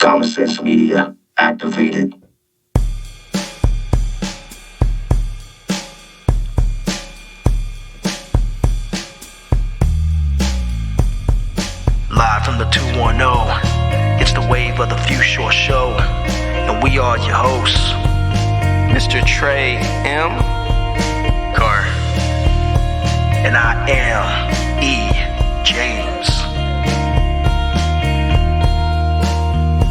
Common Sense Media activated. Live from the 210, it's the Wave of the Few Short Show, and we are your hosts, Mr. Trey M. Carr, and I am E. James.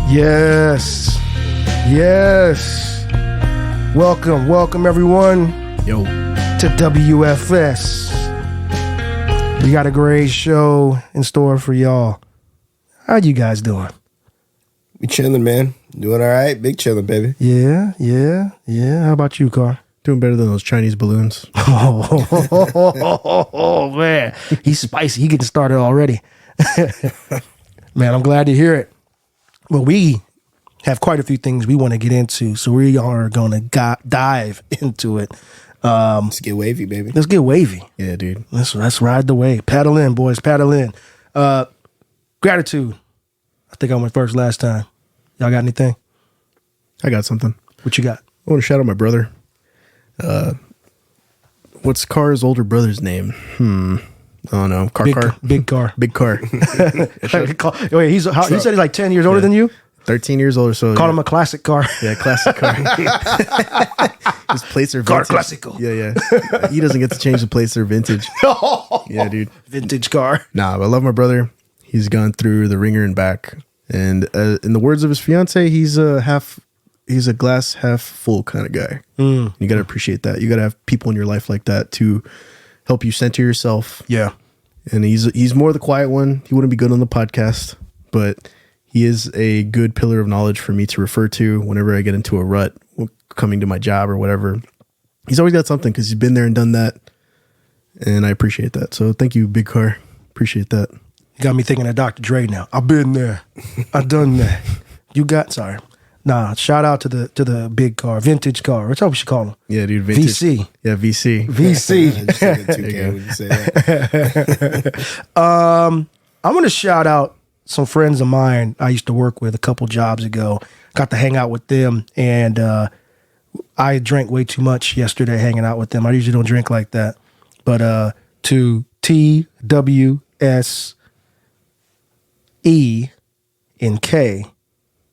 Yes. Welcome everyone. Yo. To WFS. We got a great show in store for y'all. How you guys doing? We chilling, man. Doing all right. Big chilling, baby. Yeah. How about you, Carr? Doing better than those Chinese balloons. Oh, man. He's spicy. He getting started already. Man, I'm glad to hear it. Well, we have quite a few things we want to get into, so we are going to dive into it. Let's get wavy, baby. Let's get wavy. Yeah, dude. Let's ride the wave. Paddle in, boys. Paddle in. Gratitude. I think I went first last time. Y'all got anything? I got something. What you got? I want to shout out my brother. What's Carr's older brother's name? I don't know. Big Carr. Big Carr. Wait, he said he's like 10 years older than you? 13 years older. So Call him a classic car. Yeah, classic car. His plates are Car vintage. classical. Yeah. He doesn't get to change the plates. They're vintage. Yeah, dude. Vintage car. Nah, but I love my brother. He's gone through the ringer and back. And in the words of his fiance, he's a glass half full kind of guy. You got to appreciate that. You got to have people in your life like that to help you center yourself. Yeah. And he's more the quiet one. He wouldn't be good on the podcast, but he is a good pillar of knowledge for me to refer to whenever I get into a rut coming to my job or whatever. He's always got something because he's been there and done that. And I appreciate that. So thank you, Big Car. Appreciate that. You got me thinking of Dr. Dre now. I've been there. I've done that. Shout out to the big car, vintage car. What's up we should call him? Yeah, dude. Vintage. VC. Yeah, VC. I'm going to shout out some friends of mine I used to work with a couple jobs ago. Got to hang out with them, and I drank way too much yesterday hanging out with them. I usually don't drink like that. But to TWS E and K,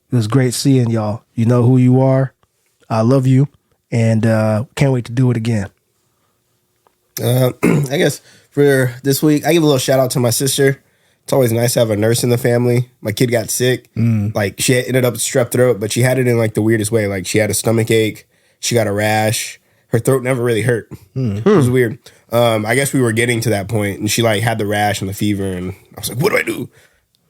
it was great seeing y'all. You know who you are. I love you, and can't wait to do it again. I guess for this week, I give a little shout out to my sister. It's always nice to have a nurse in the family. My kid got sick. Like, she ended up with strep throat, but she had it in like the weirdest way. Like, she had a stomach ache. She got a rash. Her throat never really hurt. It was weird. I guess we were getting to that point, and she like had the rash and the fever, and I was like, what do I do?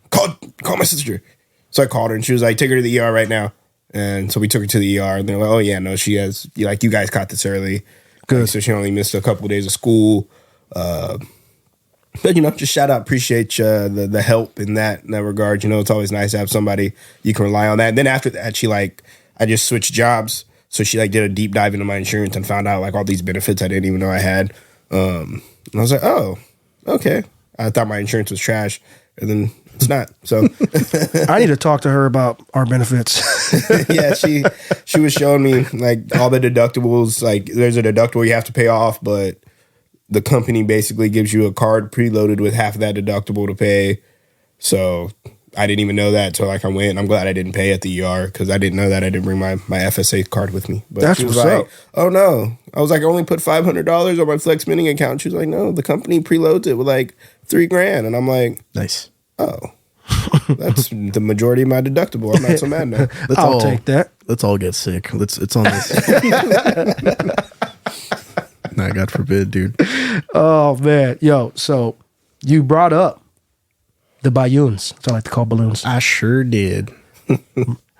Call my sister. So I called her, and she was like, take her to the ER right now. And so we took her to the ER, and they're like, oh yeah, no, she has, like, you guys caught this early. Good. So she only missed a couple of days of school. But, just shout out, appreciate the help in that regard. It's always nice to have somebody you can rely on that. And then after that, I just switched jobs. So she did a deep dive into my insurance and found out all these benefits I didn't even know I had. And I was like, oh, okay. I thought my insurance was trash, and then it's not. So I need to talk to her about our benefits. Yeah, she was showing me all the deductibles. There's a deductible you have to pay off, but the company basically gives you a card preloaded with half of that deductible to pay. So I didn't even know that. So I went, and I'm glad I didn't pay at the ER because I didn't know that. I didn't bring my FSA card with me. But that's she was what's up. Oh no. I was like, I only put $500 on my flex spending account. She was like, no, the company preloads it with $3,000. And I'm like, nice. Oh, that's the majority of my deductible. I'm not so mad now. I'll take that. Let's all get sick. It's on this. Nah, God forbid, dude. Oh, man. Yo, so you brought up the balloons. That's what I like to call balloons. I sure did.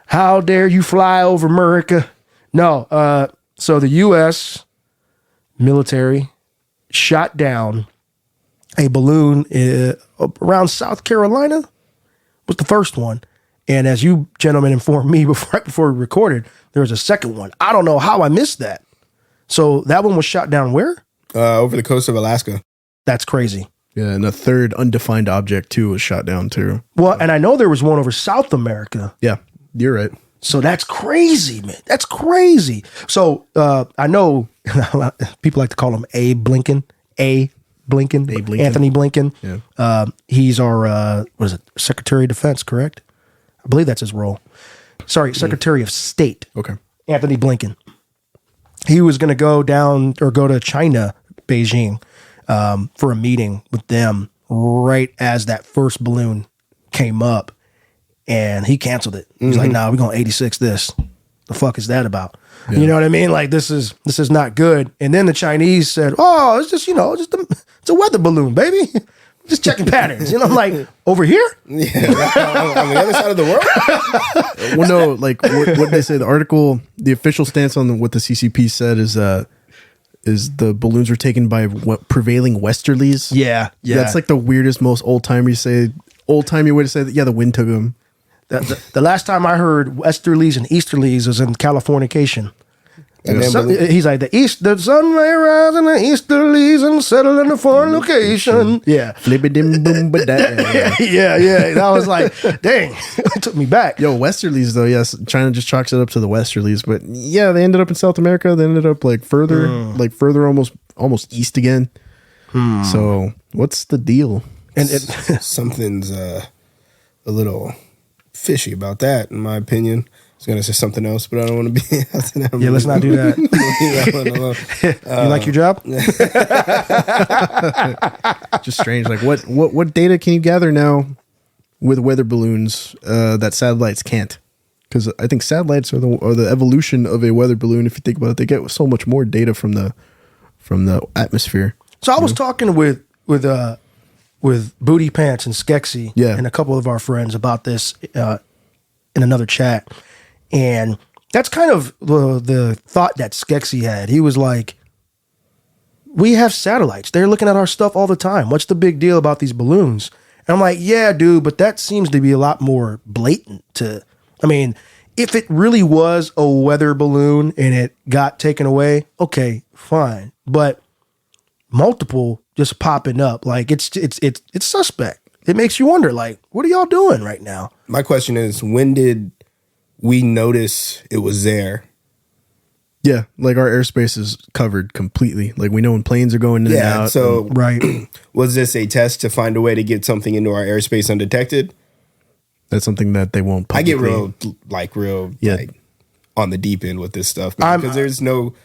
How dare you fly over America? No. So the U.S. military shot down a balloon around South Carolina. Was the first one. And as you gentlemen informed me right before we recorded, there was a second one. I don't know how I missed that. So that one was shot down where? Over the coast of Alaska. That's crazy. Yeah, and a third undefined object, too, was shot down, too. Well, and I know there was one over South America. Yeah. You're right. So that's crazy, man. That's crazy. So I know people like to call him Abe Blinken. Anthony Blinken. Yeah. He's our Secretary of Defense, correct? I believe that's his role. Sorry, Secretary of State. Okay. Anthony Blinken. He was going to go to China, Beijing, for a meeting with them right as that first balloon came up, and he canceled it. He's like, "Nah, we're going to 86 this. The fuck is that about?" Yeah. You know what I mean? Like this is not good. And then the Chinese said, "Oh, it's just it's a weather balloon, baby. Just checking patterns." I'm like, over here? Yeah, on the other side of the world. Well, no, like what they say. The article, the official stance on what the CCP said is the balloons were taken by prevailing westerlies. Yeah. That's like the weirdest, most old timey way to say that. Yeah, the wind took them. The last time I heard westerlies and easterlies was in Californication. And then He's like, the sun may rise in the easterlies and settle in a foreign location. Yeah. Yeah. And I was like, dang, it took me back. Yo, westerlies though, yes. China just chalks it up to the westerlies, but yeah, they ended up in South America. They ended up like further almost east again. So what's the deal? And something's a little fishy about that, in my opinion. I was going to say something else, but I don't want to be. Yeah, let's not do that. You like your job? Just strange. Like what data can you gather now with weather balloons that satellites can't? Because I think satellites are the evolution of a weather balloon. If you think about it, they get so much more data from the atmosphere. So I was talking with Booty Pants and Skexy and a couple of our friends about this in another chat. And that's kind of the thought that Skexy had. He was like, we have satellites. They're looking at our stuff all the time. What's the big deal about these balloons? And I'm like, yeah, dude, but that seems to be a lot more blatant if it really was a weather balloon and it got taken away, okay, fine. But multiple just popping up, like it's suspect. It makes you wonder, like, what are y'all doing right now? My question is, when did we notice it was there? Yeah, like our airspace is covered completely. Like we know when planes are going in and out. So right. Was this a test to find a way to get something into our airspace undetected? That's something that they won't publicly. I get real on the deep end with this stuff because there's no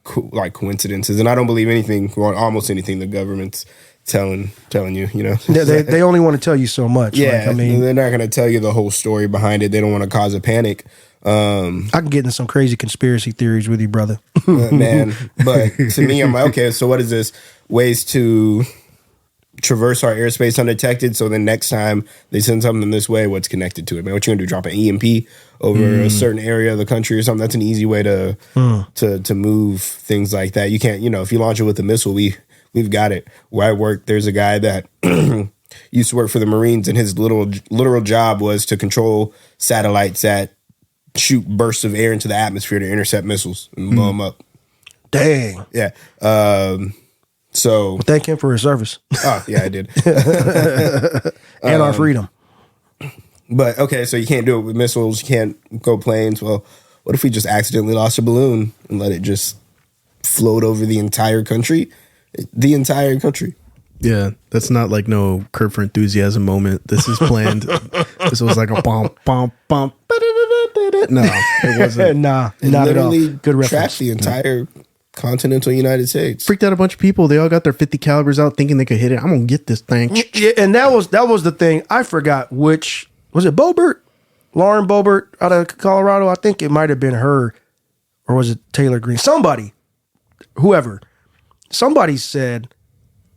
coincidences, and I don't believe anything, or almost anything the government's telling you. They only want to tell you so much. Yeah, they're not going to tell you the whole story behind it. They don't want to cause a panic. I can get into some crazy conspiracy theories with you, brother. Man, but to me, I'm like, okay, so what is this? Ways to traverse our airspace undetected, so then next time they send something this way, what's connected to it? Man, what you gonna do? Drop an EMP over a certain area of the country or something? That's an easy way to move things like that. You can't, if you launch it with a missile, we've got it. Where I work, there's a guy that used to work for the Marines, and his literal job was to control satellites that shoot bursts of air into the atmosphere to intercept missiles and blow them up. Dang. Yeah. So thank him for his service. Oh yeah, I did. And our freedom. But okay, so you can't do it with missiles. You can't go planes. Well, what if we just accidentally lost a balloon and let it just float over the entire country? The entire country. Yeah, that's not like no Curb for Enthusiasm moment. This is planned. This was like a bump, bump, bump. No, it wasn't. Nah, not at all. Good reference. Tracked the entire continental United States. Freaked out a bunch of people. They all got their 50 calibers out thinking they could hit it. I'm gonna get this thing. Yeah, and that was the thing. I forgot which was it. Lauren Boebert out of Colorado. I think it might have been her, or was it Taylor Green? Somebody said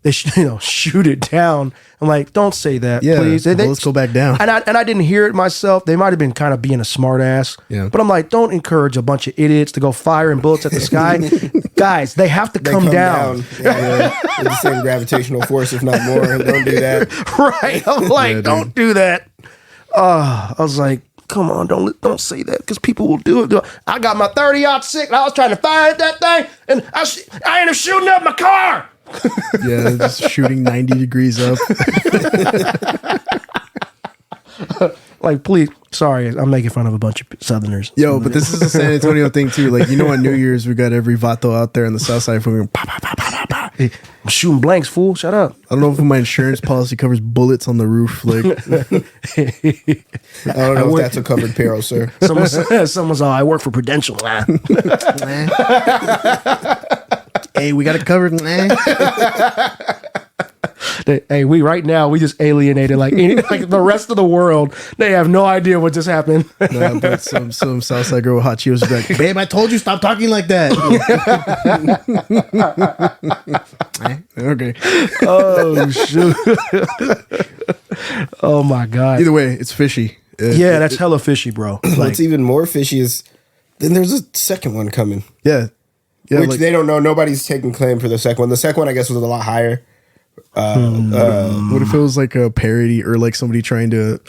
they shoot it down. I'm like, don't say that, please. Let's go back down. And I didn't hear it myself. They might have been kind of being a smart ass. Yeah. But I'm like, don't encourage a bunch of idiots to go firing bullets at the sky. Guys, they have to come down. Yeah, it's the same gravitational force, if not more. Don't do that. Right. I'm like, don't do that. I was like, come on, don't say that, because people will do it. I got my 30-06 and I was trying to fire at that thing, and I ended up shooting up my car. Yeah, just shooting 90 degrees up. Like, please, sorry, I'm making fun of a bunch of Southerners. Yo, but this is a San Antonio thing too. Like, you know, on New Year's we got every vato out there on the south side going pa pa pa pa pa pa. Hey, I'm shooting blanks, fool. Shut up. I don't know if my insurance policy covers bullets on the roof. Like, I don't know if that's a covered peril, sir. Someone's all, I work for Prudential. hey, we got it covered. Hey, we just alienated like the rest of the world. They have no idea what just happened. Nah, but some Southside girl with hot Cheetos was like, babe, I told you stop talking like that. Okay. Oh shoot. Oh my god. Either way, it's fishy. Yeah, that's hella fishy, bro. Like, What's even more fishy is then there's a second one coming. Yeah. Which like, they don't know. Nobody's taking claim for the second one. The second one, I guess, was a lot higher. what if it was like a parody or like somebody trying to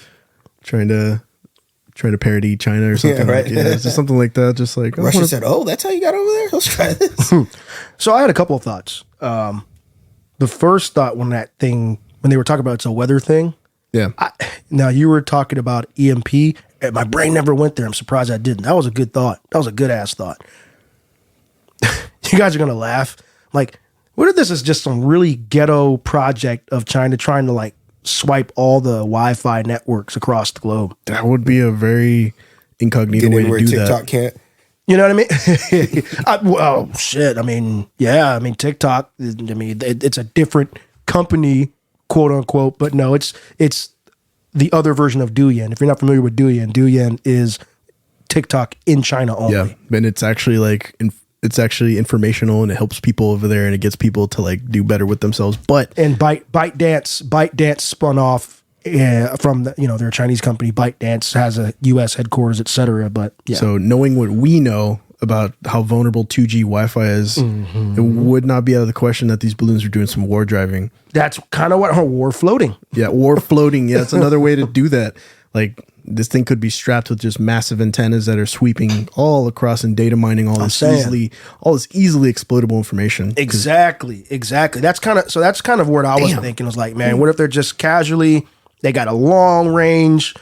parody China or something? Yeah, right. Like, yeah, it's just something like that. Just like Russia said, "Oh, that's how you got over there. Let's try this." so I had a couple of thoughts. The first thought when they were talking about it's a weather thing. yeah, Now you were talking about EMP. And my brain never went there. I'm surprised I didn't. That was a good thought. That was a good ass thought. You guys are gonna laugh. Like, what if this is just some really ghetto project of China trying to like swipe all the Wi-Fi networks across the globe? that would be a very incognito Get way in to where do TikTok that. can't. You know what I mean? Well, shit. I mean, yeah. I mean, TikTok. I mean, it's a different company, quote unquote. But no, it's the other version of Douyin. If you're not familiar with Douyin is TikTok in China only. Yeah, and it's actually like it's actually informational and it helps people over there and it gets people to like do better with themselves. But And ByteDance spun off from their Chinese company. ByteDance has a U.S. headquarters, etc. But yeah. so knowing what we know about how vulnerable 2G Wi-Fi is, it would not be out of the question that these balloons are doing some war driving. That's kind of what war floating. Yeah, war floating. Yeah, it's another way to do that. Like this thing could be strapped with just massive antennas that are sweeping all across and data mining all this easily exploitable information. Exactly. That's kind of what I was thinking. Was like, man, what if they're just casually? They got a long range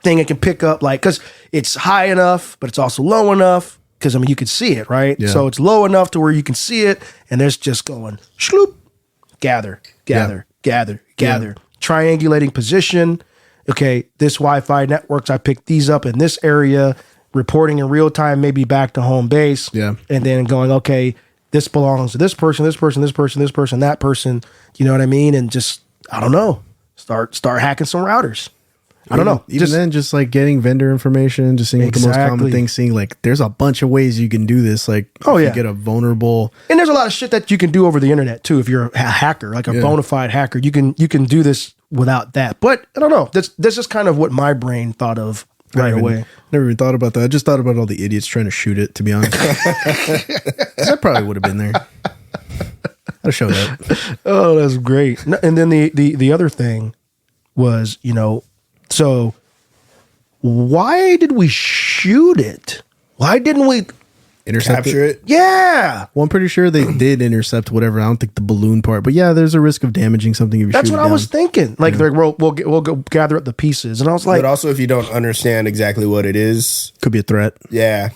thing it can pick up, like, because it's high enough, but it's also low enough. Because I mean, you can see it, right? Yeah. So it's low enough to where you can see it, and there's just going shloop, gather, triangulating position. Okay, this Wi-Fi networks, I picked these up in this area, reporting in real time, maybe back to home base. Yeah. And then going, okay, this belongs to this person, that person, you know what I mean? And just, I don't know, start hacking some routers. I don't know. Even then, just like getting vendor information, just seeing what the most common Exactly. things, seeing like there's a bunch of ways you can do this. Like, Oh, if yeah. you get a vulnerable. And there's a lot of shit that you can do over the internet too. If you're a hacker, like a bona fide hacker, you can do this without that. But I don't know. That's just kind of what my brain thought of right away. Never even thought about that. I just thought about all the idiots trying to shoot it, to be honest. 'Cause I probably would have been there. I'd show that. Oh, that's great. No, and then the other thing was, so why did we shoot it? Why didn't we Intercept Capture it. Yeah. Well, I'm pretty sure they did intercept whatever. I don't think the balloon part, but yeah, there's a risk of damaging something if you That's shoot what it I was down. thinking. Like, we'll go gather up the pieces. And I was like, But also, if you don't understand exactly what it is, Could be a threat. yeah,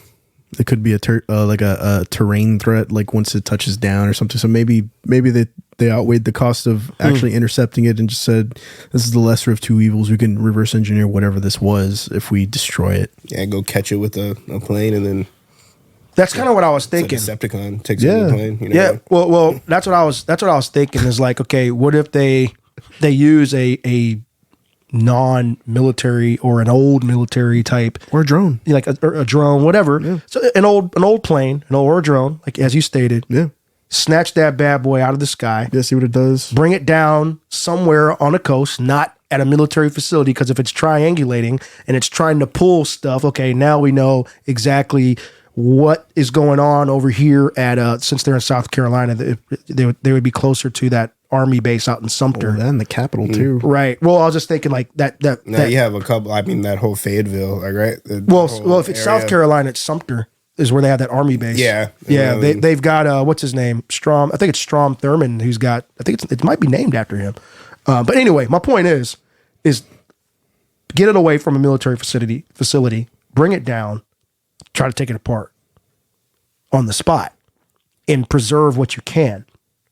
It could be a terrain threat, like once it touches down or something. So maybe they outweighed the cost of actually intercepting it and just said, this is the lesser of two evils. We can reverse engineer whatever this was if we destroy it. yeah, go catch it with a plane and then that's kind of what I was it's like thinking. Decepticon takes it with a plane. You know? Yeah. Well, that's what I was thinking is like, okay, what if they use a non-military or an old military type, Or a drone. like a drone, whatever. So an old plane, or a drone, like as you stated. Yeah. Snatch that bad boy out of the sky, Yeah, see what it does. bring it down somewhere on a coast, not at a military facility, because if it's triangulating and it's trying to pull stuff, okay, now we know exactly what is going on over here at since they're in South Carolina, they would be closer to that Army base out in Sumter. Well, that in the capital too. Right. Well, I was just thinking like that. Now you have a couple. I mean, that whole Fayetteville, like, right? Well, if it's South Carolina, it's Sumter is where they have that Army base. Yeah. Yeah. I mean- They've got what's his name? Strom. I think it's Strom Thurmond. Who's got? I think it might be named after him. But anyway, my point is get it away from a military facility, bring it down, try to take it apart on the spot and preserve what you can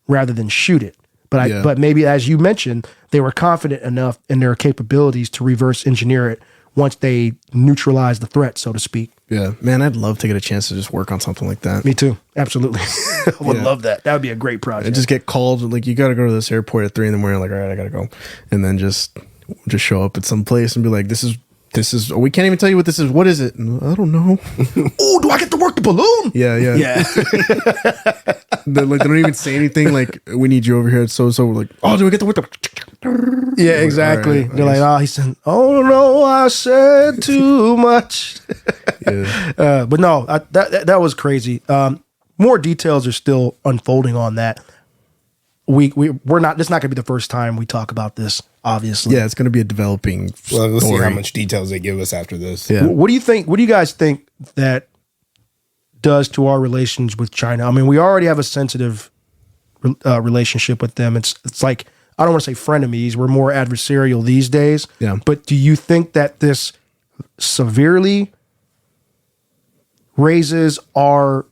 rather than shoot it. But maybe, as you mentioned, they were confident enough in their capabilities to reverse engineer it once they neutralize the threat, so to speak. Yeah, man, I'd love to get a chance to just work on something like that. Me too. Absolutely. I would love that. That would be a great project. And just get called, like, you got to go to this airport at 3 a.m. Like, all right, I got to go. And then just show up at some place and be like, this is, we can't even tell you what this is. What is it? And, I don't know. Oh, do I get to work the balloon? Yeah. They don't even say anything. Like, we need you over here. So like, oh, do we get to work the? Yeah, exactly. Right, they're like, oh, he said, oh no, I said too much. Yeah. But no, that was crazy. More details are still unfolding on that. We're not. This is not going to be the first time we talk about this. Obviously, yeah, it's going to be a developing. Well, we'll story. see how much details they give us after this. Yeah. What do you think? What do you guys think that does to our relations with China? I mean, we already have a sensitive relationship with them. It's like, I don't want to say frenemies. We're more adversarial these days. Yeah. But do you think that this severely raises our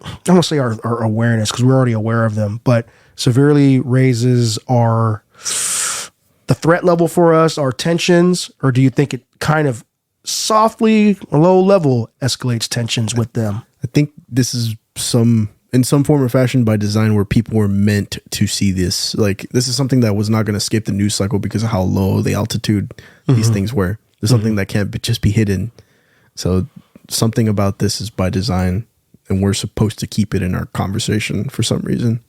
I don't want to say our awareness, because we're already aware of them, but severely raises the threat level for us, our tensions, or do you think it kind of softly, low level escalates tensions with them? I think this is in some form or fashion by design, where people were meant to see this. Like, this is something that was not going to escape the news cycle because of how low the altitude these things were. There's something that can't just be hidden. So something about this is by design, and we're supposed to keep it in our conversation for some reason.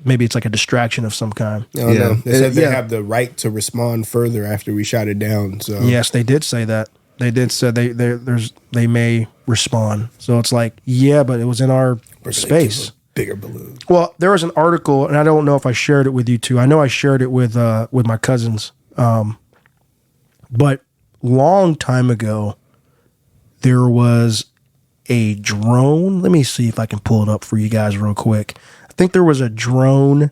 Maybe it's like a distraction of some kind. No, no. They said they have the right to respond further after we shot it down. So yes, they did say that. They did say they may respond. So it's like, yeah, but it was in our space. Bigger balloon. Well, there was an article, and I don't know if I shared it with you two. I know I shared it with my cousins. But long time ago, there was a drone. Let me see if I can pull it up for you guys real quick. I think there was a drone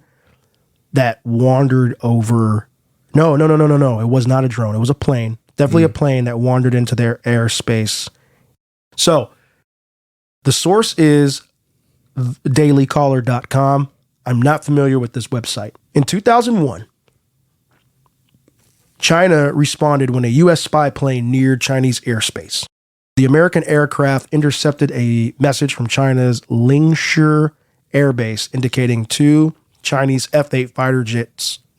that wandered over. No. It was not a drone. It was a plane. Definitely a plane that wandered into their airspace. So the source is dailycaller.com. I'm not familiar with this website. In 2001, China responded when a U.S. spy plane neared Chinese airspace. The American aircraft intercepted a message from China's Lingshi Air Base indicating 2 Chinese F-8 fighter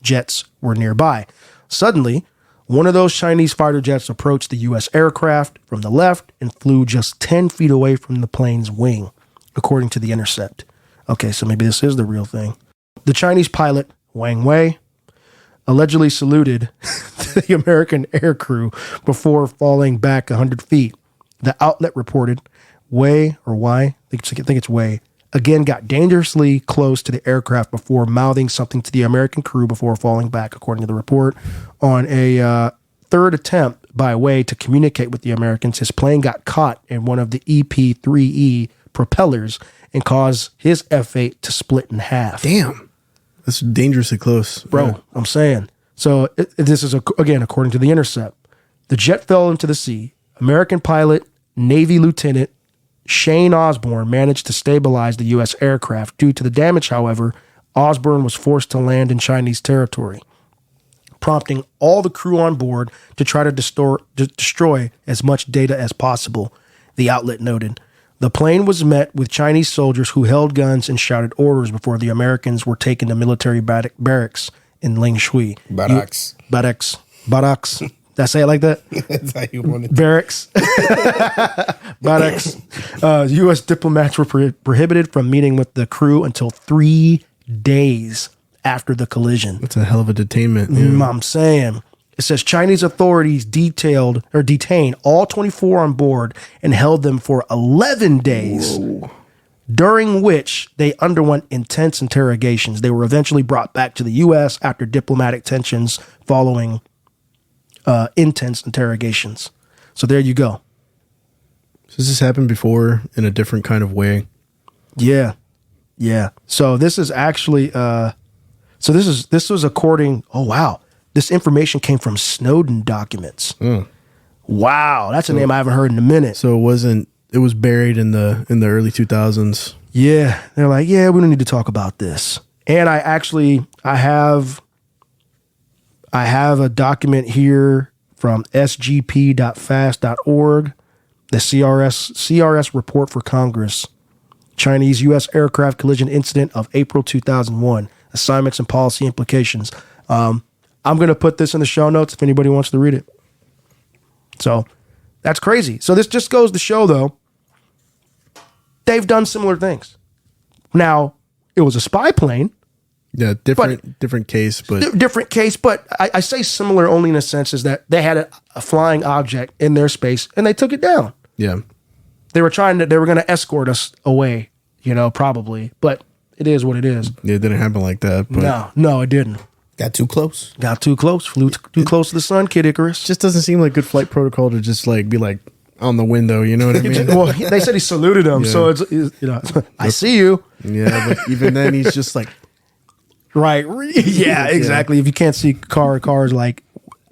jets were nearby. Suddenly, one of those Chinese fighter jets approached the U.S. aircraft from the left and flew just 10 feet away from the plane's wing, according to The Intercept. Okay, so maybe this is the real thing. The Chinese pilot, Wang Wei, allegedly saluted the American aircrew before falling back 100 feet. The outlet reported Wei, I think it's Wei, again got dangerously close to the aircraft before mouthing something to the American crew before falling back, according to the report. On a third attempt by Wei to communicate with the Americans, his plane got caught in one of the EP-3E propellers and caused his F-8 to split in half. Damn. That's dangerously close. Bro, Yeah. I'm saying. So this is, again, according to The Intercept. The jet fell into the sea. American pilot, Navy Lieutenant Shane Osborne managed to stabilize the U.S. aircraft. Due to the damage, however, Osborne was forced to land in Chinese territory, prompting all the crew on board to try to destroy as much data as possible, the outlet noted. The plane was met with Chinese soldiers who held guns and shouted orders before the Americans were taken to military barracks in Lingshui. Barracks. Did I say it like that? That's how you want it. Barracks. Barracks. U.S. diplomats were prohibited from meeting with the crew until 3 days after the collision. That's a hell of a detainment. I'm saying. It says Chinese authorities detained all 24 on board and held them for 11 days, during which they underwent intense interrogations. They were eventually brought back to the U.S. after diplomatic tensions following intense interrogations. So there you go. So this has happened before in a different kind of way. Yeah. So this is actually this was according. Oh wow, This information came from Snowden documents. Wow, that's a name I haven't heard in a minute. So it was buried in the early 2000s. Yeah, they're like, yeah, we don't need to talk about this. And I have a document here from sgp.fast.org, the CRS report for Congress, Chinese U.S. aircraft collision incident of April 2001, assignments and policy implications. I'm going to put this in the show notes if anybody wants to read it. So that's crazy. So this just goes to show, though, they've done similar things. Now, it was a spy plane. Yeah, different case, but Different case, but I say similar only in a sense is that they had a flying object in their space and they took it down. yeah. They were going to escort us away, probably, but it is what it is. It didn't happen like that. But No, it didn't. Got too close. Got too close, flew too close to the sun, Kid Icarus. just doesn't seem like good flight protocol to just like be like on the window, you know what I mean? Well, they said he saluted him, so it's I see you. Yeah, but even then he's just like, Right. Yeah, exactly. If you can't see Carr's like,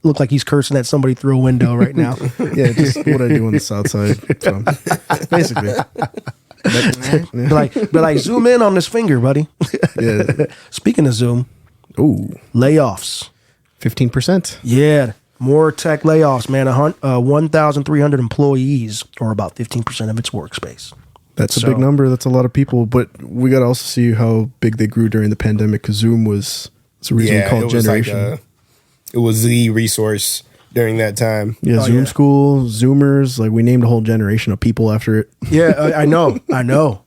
look like he's cursing at somebody through a window right now. yeah, just what I do on the south side. So basically. But like, zoom in on this finger, buddy. Yeah. Speaking of zoom, Ooh, layoffs. 15%. Yeah, more tech layoffs, man. 1,300 employees, or about 15% of its workspace. That's a big number. That's a lot of people. But we got to also see how big they grew during the pandemic because Zoom was the reason we call it generation. It was the resource during that time. Yeah, Zoom School, Zoomers. Like we named a whole generation of people after it. Yeah, I know.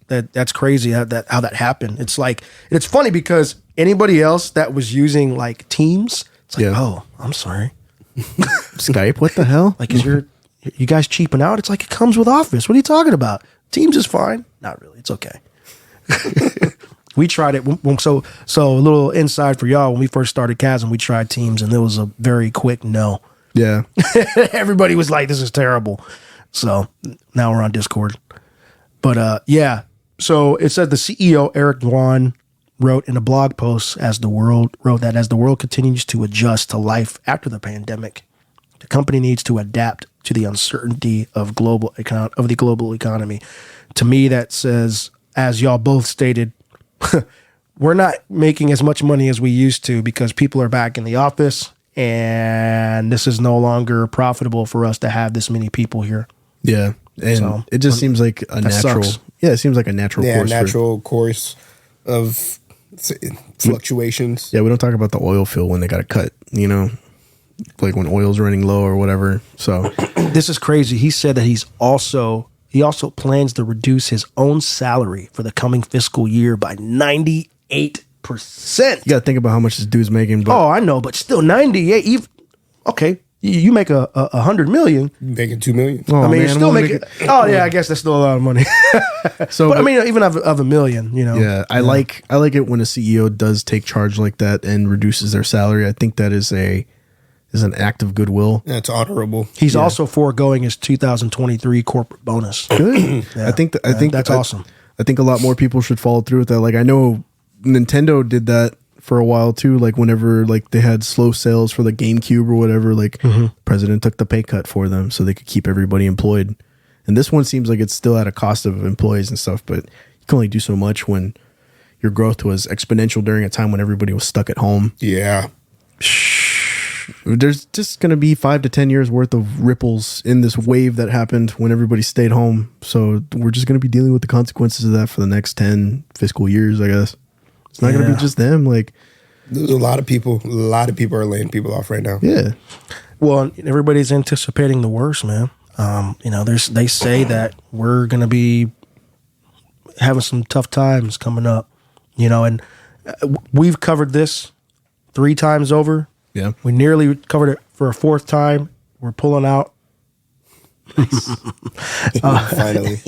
That's crazy how that happened. It's like, it's funny because anybody else that was using like Teams, it's like, oh, I'm sorry. Skype, what the hell? Like, you guys cheaping out? It's like, it comes with Office. What are you talking about? Teams is fine. Not really. It's okay. We tried it. So a little inside for y'all. When we first started Chasm, we tried Teams, and there was a very quick no. Yeah. Everybody was like, this is terrible. So now we're on Discord. But yeah. So it said the CEO, Eric Yuan, wrote in a blog post as the world continues to adjust to life after the pandemic, the company needs to adapt to the uncertainty of the global economy. To me, that says, as y'all both stated, we're not making as much money as we used to because people are back in the office, and this is no longer profitable for us to have this many people here. Yeah, and so, it just seems like a natural. Sucks. Yeah, it seems like a natural course. Natural course of fluctuations. Yeah, we don't talk about the oil field when they got to cut. Like when oil's running low or whatever. So this is crazy. He said that he also plans to reduce his own salary for the coming fiscal year by 98%. You got to think about how much this dude's making. But I know, but still 98. Okay, you make a 100 million. Making 2 million. Oh, I mean, man, you're still making. Yeah, I guess that's still a lot of money. So, but I mean, even of $1 million, Yeah, I like it when a CEO does take charge like that and reduces their salary. I think that is an act of goodwill. That's honorable. He's also foregoing his 2023 corporate bonus. Good. Yeah. I think that's awesome. I think a lot more people should follow through with that. Like I know Nintendo did that for a while too. Like whenever like they had slow sales for the GameCube or whatever, like president took the pay cut for them so they could keep everybody employed. And this one seems like it's still at a cost of employees and stuff, but you can only do so much when your growth was exponential during a time when everybody was stuck at home. Yeah. There's just going to be 5 to 10 years worth of ripples in this wave that happened when everybody stayed home. So we're just going to be dealing with the consequences of that for the next 10 fiscal years, I guess. It's not going to be just them. Like there's a lot of people are laying people off right now. Yeah. Well, everybody's anticipating the worst, man. They say that we're going to be having some tough times coming up, and we've covered this 3 times over. Yeah. We nearly covered it for a 4th time. We're pulling out. Finally.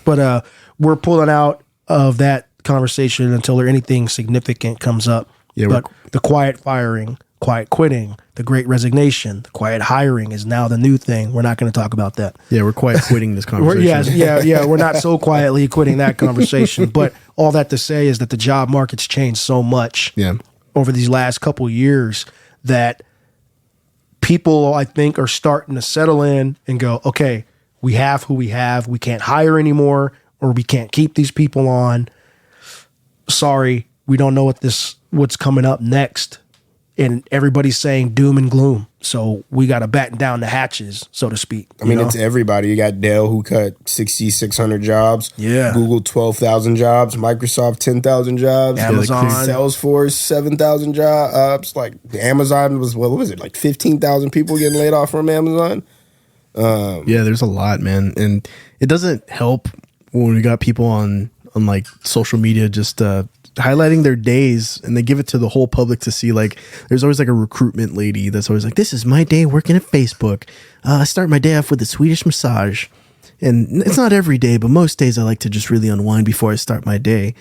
But we're pulling out of that conversation until anything significant comes up. Yeah, but the quiet firing, quiet quitting, the great resignation, the quiet hiring is now the new thing. We're not going to talk about that. Yeah, we're quiet quitting this conversation. We're not so quietly quitting that conversation. But all that to say is that the job market's changed so much. Yeah. over these last couple of years that people, I think, are starting to settle in and go, okay, we have who we have. We can't hire anymore, or we can't keep these people on. Sorry, we don't know what's coming up next. And everybody's saying doom and gloom. So we got to batten down the hatches, so to speak. I mean, it's everybody. You got Dell, who cut 6,600 jobs. Yeah. Google, 12,000 jobs. Microsoft, 10,000 jobs. Amazon. Salesforce, 7,000 jobs. Like, Amazon was, what was it, like 15,000 people getting laid off from Amazon? Yeah, there's a lot, man. And it doesn't help when we got people on like social media just highlighting their days, and they give it to the whole public to see. Like, there's always like a recruitment lady that's always like, this is my day working at Facebook. I start my day off with a Swedish massage. And it's not every day, but most days I like to just really unwind before I start my day.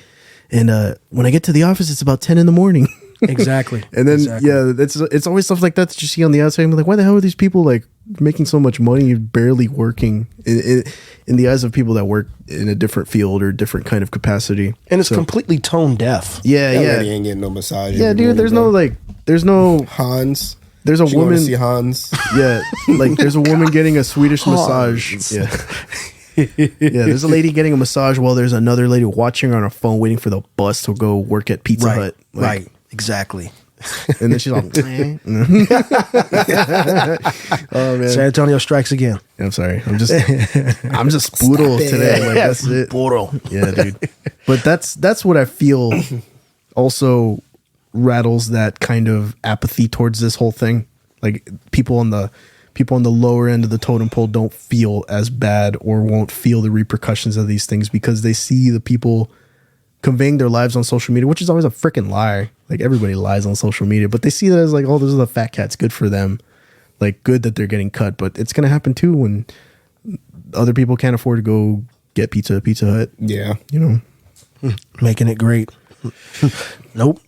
And when I get to the office, it's about 10 in the morning. Exactly. And then, yeah, it's always stuff like that you see on the outside. I'm like, why the hell are these people like making so much money, barely working in the eyes of people that work in a different field or different kind of capacity? And it's completely tone deaf. Yeah, That yeah. lady ain't getting no massage. Yeah, dude, there's no Hans. there's a She going to woman. see Hans. Yeah, like there's a woman getting a Swedish massage. Yeah. Yeah, there's a lady getting a massage while there's another lady watching her on her phone waiting for the bus to go work at Pizza Hut. Like, Right. Exactly. And then she's like, oh man, San Antonio strikes again. I'm sorry. I'm just brutal today. Like, that's it. Brutal. Yeah, dude. But that's what I feel also rattles that kind of apathy towards this whole thing. Like, people on the lower end of the totem pole don't feel as bad or won't feel the repercussions of these things because they see the people conveying their lives on social media, which is always a freaking lie. Like, everybody lies on social media, but they see that as like, oh, those are the fat cats. Good for them. Like, good that they're getting cut, but it's going to happen too when other people can't afford to go get pizza at Pizza Hut. Yeah. You know, Making it great. Nope.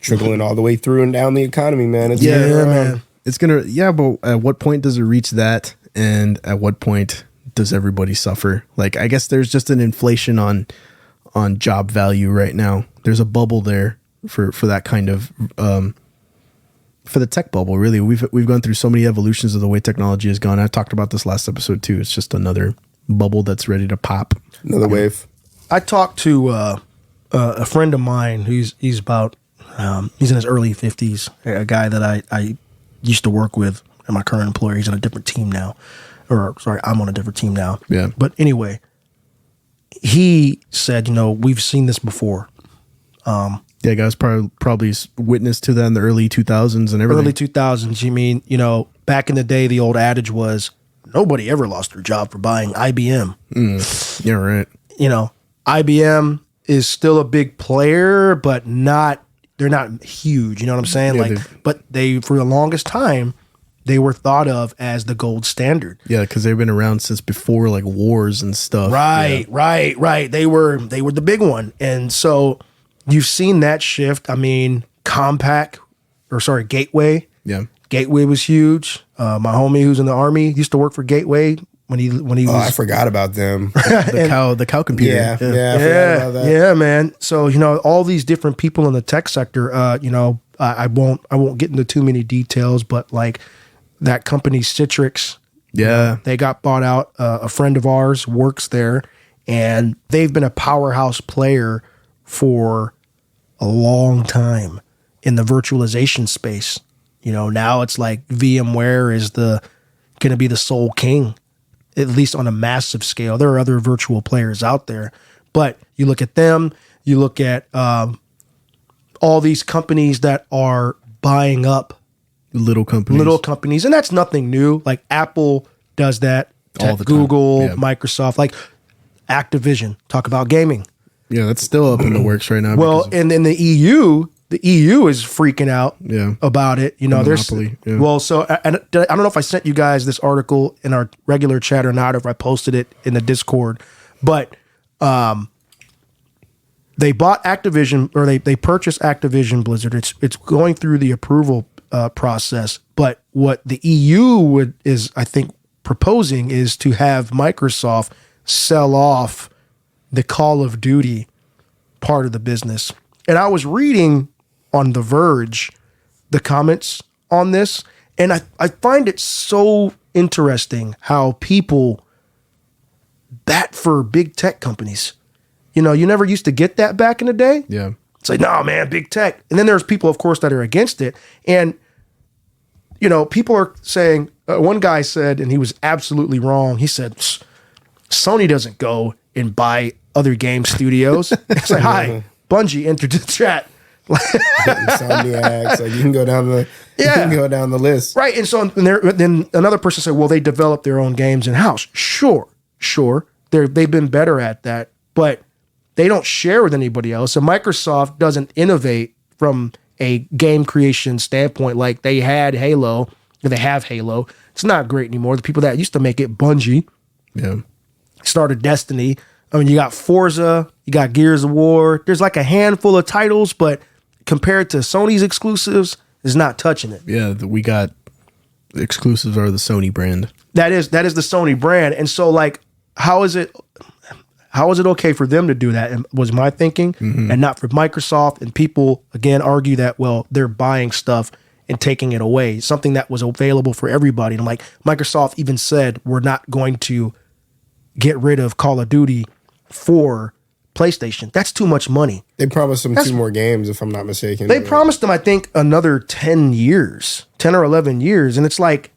Trickling all the way through and down the economy, man. It's Man. it's going to, yeah, but at what point does it reach that? And at what point does everybody suffer? Like, I guess there's just an inflation on job value right now. There's a bubble there for that kind of for the tech bubble. Really, we've gone through so many evolutions of the way technology has gone. I talked about this last episode too. It's just another bubble that's ready to pop. Another wave. I talked to a friend of mine who's about he's in his early 50s, a guy that I used to work with at my current employer. He's on a different team now, or sorry, I'm on a different team now. Yeah. But anyway, he said, we've seen this before. Yeah, guys probably witnessed to that in the early 2000s and everything. Early 2000s. You mean, back in the day, the old adage was nobody ever lost their job for buying IBM. Yeah, right. IBM is still a big player, but they're not huge. You know what I'm saying? Yeah, but they, for the longest time, they were thought of as the gold standard. Yeah, because they've been around since before like wars and stuff. Right. They were the big one. And so you've seen that shift. I mean, Gateway. Yeah. Gateway was huge. My homie who's in the Army used to work for Gateway when he was. I forgot about them. the cow computer. Yeah, I forgot about that. Yeah, man. So, all these different people in the tech sector, I won't get into too many details, but like that company Citrix, yeah, they got bought out. A friend of ours works there, and they've been a powerhouse player for a long time in the virtualization space. Now it's like VMware is going to be the sole king, at least on a massive scale. There are other virtual players out there, but you look at them, you look at all these companies that are buying up little companies, and that's nothing new. Like Apple does that, all the time. Google, Yeah. Microsoft, like Activision. Talk about gaming. Yeah, that's still up in the works right now. Well, and then the EU is freaking out about it. There's monopoly, yeah. well, so I don't know if I sent you guys this article in our regular chat or not, or if I posted it in the Discord, but they bought Activision, or they purchased Activision Blizzard. It's going through the approval process, but what the EU is I think proposing is to have Microsoft sell off the Call of Duty part of the business. And I was reading on The Verge the comments on this, and I find it so interesting how people bat for big tech companies. You know, you never used to get that back in the day. Yeah. It's like, no, man, big tech. And then there's people, of course, that are against it. And, you know, people are saying, one guy said, and he was absolutely wrong. He said, Sony doesn't go and buy other game studios. It's like, hi, Bungie entered the chat. Insomniacs, like you can go down the list, right? And so then another person said, well, they develop their own games in house. Sure, they've been better at that, but they don't share with anybody else. And Microsoft doesn't innovate from a game creation standpoint like they had Halo. Or they have Halo. It's not great anymore. The people that used to make it, Bungie, started Destiny. I mean, you got Forza, you got Gears of War. There's like a handful of titles, but compared to Sony's exclusives, it's not touching it. Yeah, we got exclusives are the Sony brand. That is the Sony brand. And so, like, how is it okay for them to do that? And was my thinking, and not for Microsoft. And people again argue that, well, they're buying stuff and taking it away, something that was available for everybody. And like Microsoft even said, we're not going to get rid of Call of Duty for PlayStation. That's too much money. They promised them 2 more games, if I'm not mistaken. They promised them, I think, another 10 or 11 years. And it's like,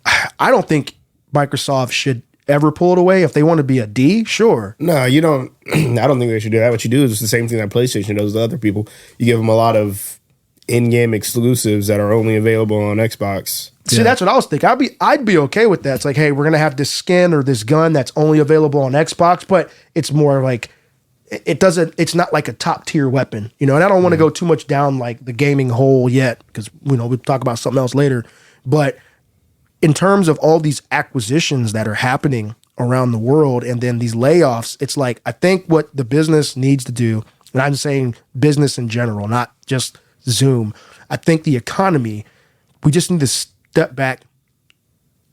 I don't think Microsoft should ever pull it away. If they want to be a D, sure. No, you don't. I don't think they should do that. What you do is the same thing that PlayStation does to other people. You give them a lot of in-game exclusives that are only available on Xbox. See, that's what I was thinking. I'd be okay with that. It's like, hey, we're gonna have this skin or this gun that's only available on Xbox, but it's more like it's not like a top tier weapon, you know. And I don't want to go too much down like the gaming hole yet, because we'll talk about something else later. But in terms of all these acquisitions that are happening around the world, and then these layoffs, it's like, I think what the business needs to do, and I'm saying business in general, not just Zoom. I think the economy, we just need to step back,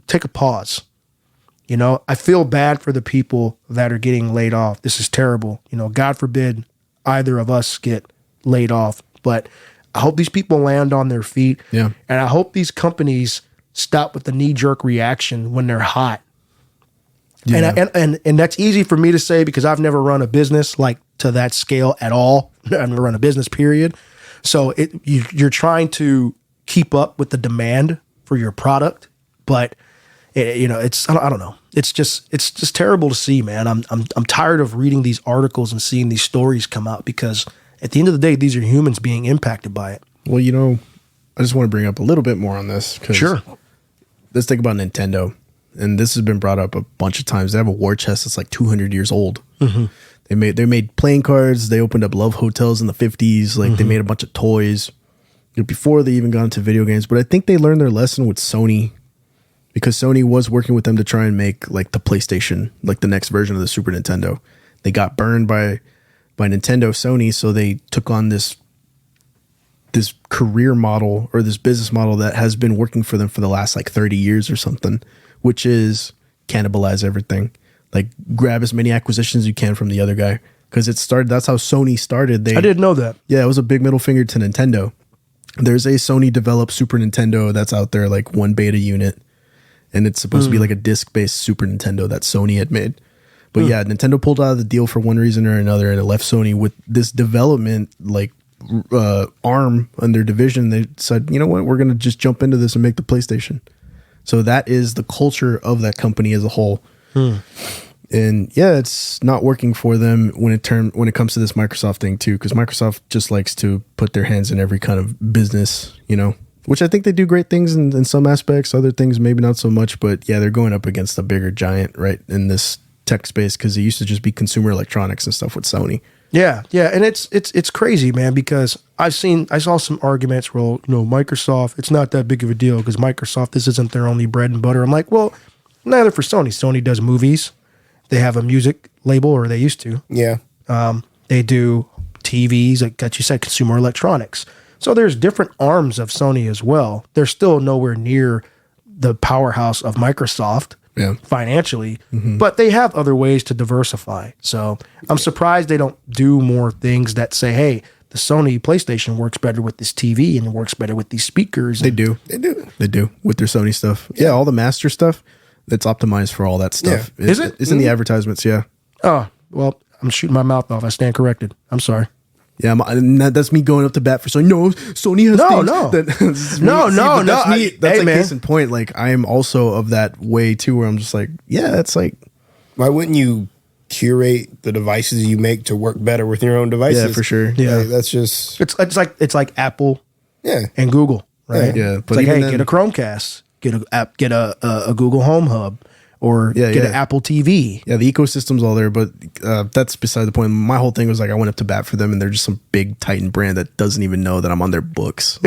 take a pause. You know, I feel bad for the people that are getting laid off. This is terrible. You know, God forbid either of us get laid off, but I hope these people land on their feet. Yeah. And I hope these companies stop with the knee-jerk reaction when they're hot. Yeah. And that's easy for me to say because I've never run a business like to that scale at all. I've never run a business, period. So you're trying to keep up with the demand for your product, but it's I don't know. It's just terrible to see, man. I'm tired of reading these articles and seeing these stories come out because at the end of the day, these are humans being impacted by it. Well, I just want to bring up a little bit more on this. Sure. Let's think about Nintendo, and this has been brought up a bunch of times. They have a war chest that's like 200 years old. Mm-hmm. They made playing cards. They opened up love hotels in the 50s. Like they made a bunch of toys before they even got into video games. But I think they learned their lesson with Sony, because Sony was working with them to try and make like the PlayStation, like the next version of the Super Nintendo. They got burned by Nintendo, Sony, so they took on this career model or this business model that has been working for them for the last like 30 years or something, which is cannibalize everything. Like grab as many acquisitions as you can from the other guy, because that's how Sony started. I didn't know that. Yeah, it was a big middle finger to Nintendo. There's a Sony developed Super Nintendo that's out there, like one beta unit, and it's supposed to be like a disc-based Super Nintendo that Sony had made. But yeah, Nintendo pulled out of the deal for one reason or another, and it left Sony with this development like arm on their division. They said, you know what, we're going to just jump into this and make the PlayStation. So that is the culture of that company as a whole. And yeah, it's not working for them when it comes to this Microsoft thing too, because Microsoft just likes to put their hands in every kind of business, which I think they do great things in some aspects, other things maybe not so much. But yeah, they're going up against a bigger giant, right, in this tech space, because it used to just be consumer electronics and stuff with Sony. Yeah, and it's crazy, man, because I saw some arguments where, Microsoft, it's not that big of a deal because Microsoft, this isn't their only bread and butter. I'm like, well, neither for Sony. Sony does movies. They have a music label, or they used to. Yeah. They do TVs, like you said, consumer electronics. So there's different arms of Sony as well. They're still nowhere near the powerhouse of Microsoft. Yeah. Financially, but they have other ways to diversify. So I'm surprised they don't do more things that say, hey, the Sony PlayStation works better with this TV and it works better with these speakers. They do with their Sony stuff. Yeah, all the master stuff that's optimized for all that stuff. Yeah. Is it? It's in the advertisements. Yeah. Oh, well, I'm shooting my mouth off. I stand corrected. I'm sorry. Yeah, that's me going up to bat for Sony. No, Sony has things. That's me. That's like case in point. Like I am also of that way too, where I'm just like, yeah, it's like, why wouldn't you curate the devices you make to work better with your own devices? Yeah, for sure. Yeah, like, that's just it's like Apple, and Google, right? Yeah, it's like, hey, get a Chromecast, get a Google Home Hub. Or get an Apple TV. Yeah, the ecosystem's all there, but that's beside the point. My whole thing was like I went up to bat for them, and they're just some big Titan brand that doesn't even know that I'm on their books.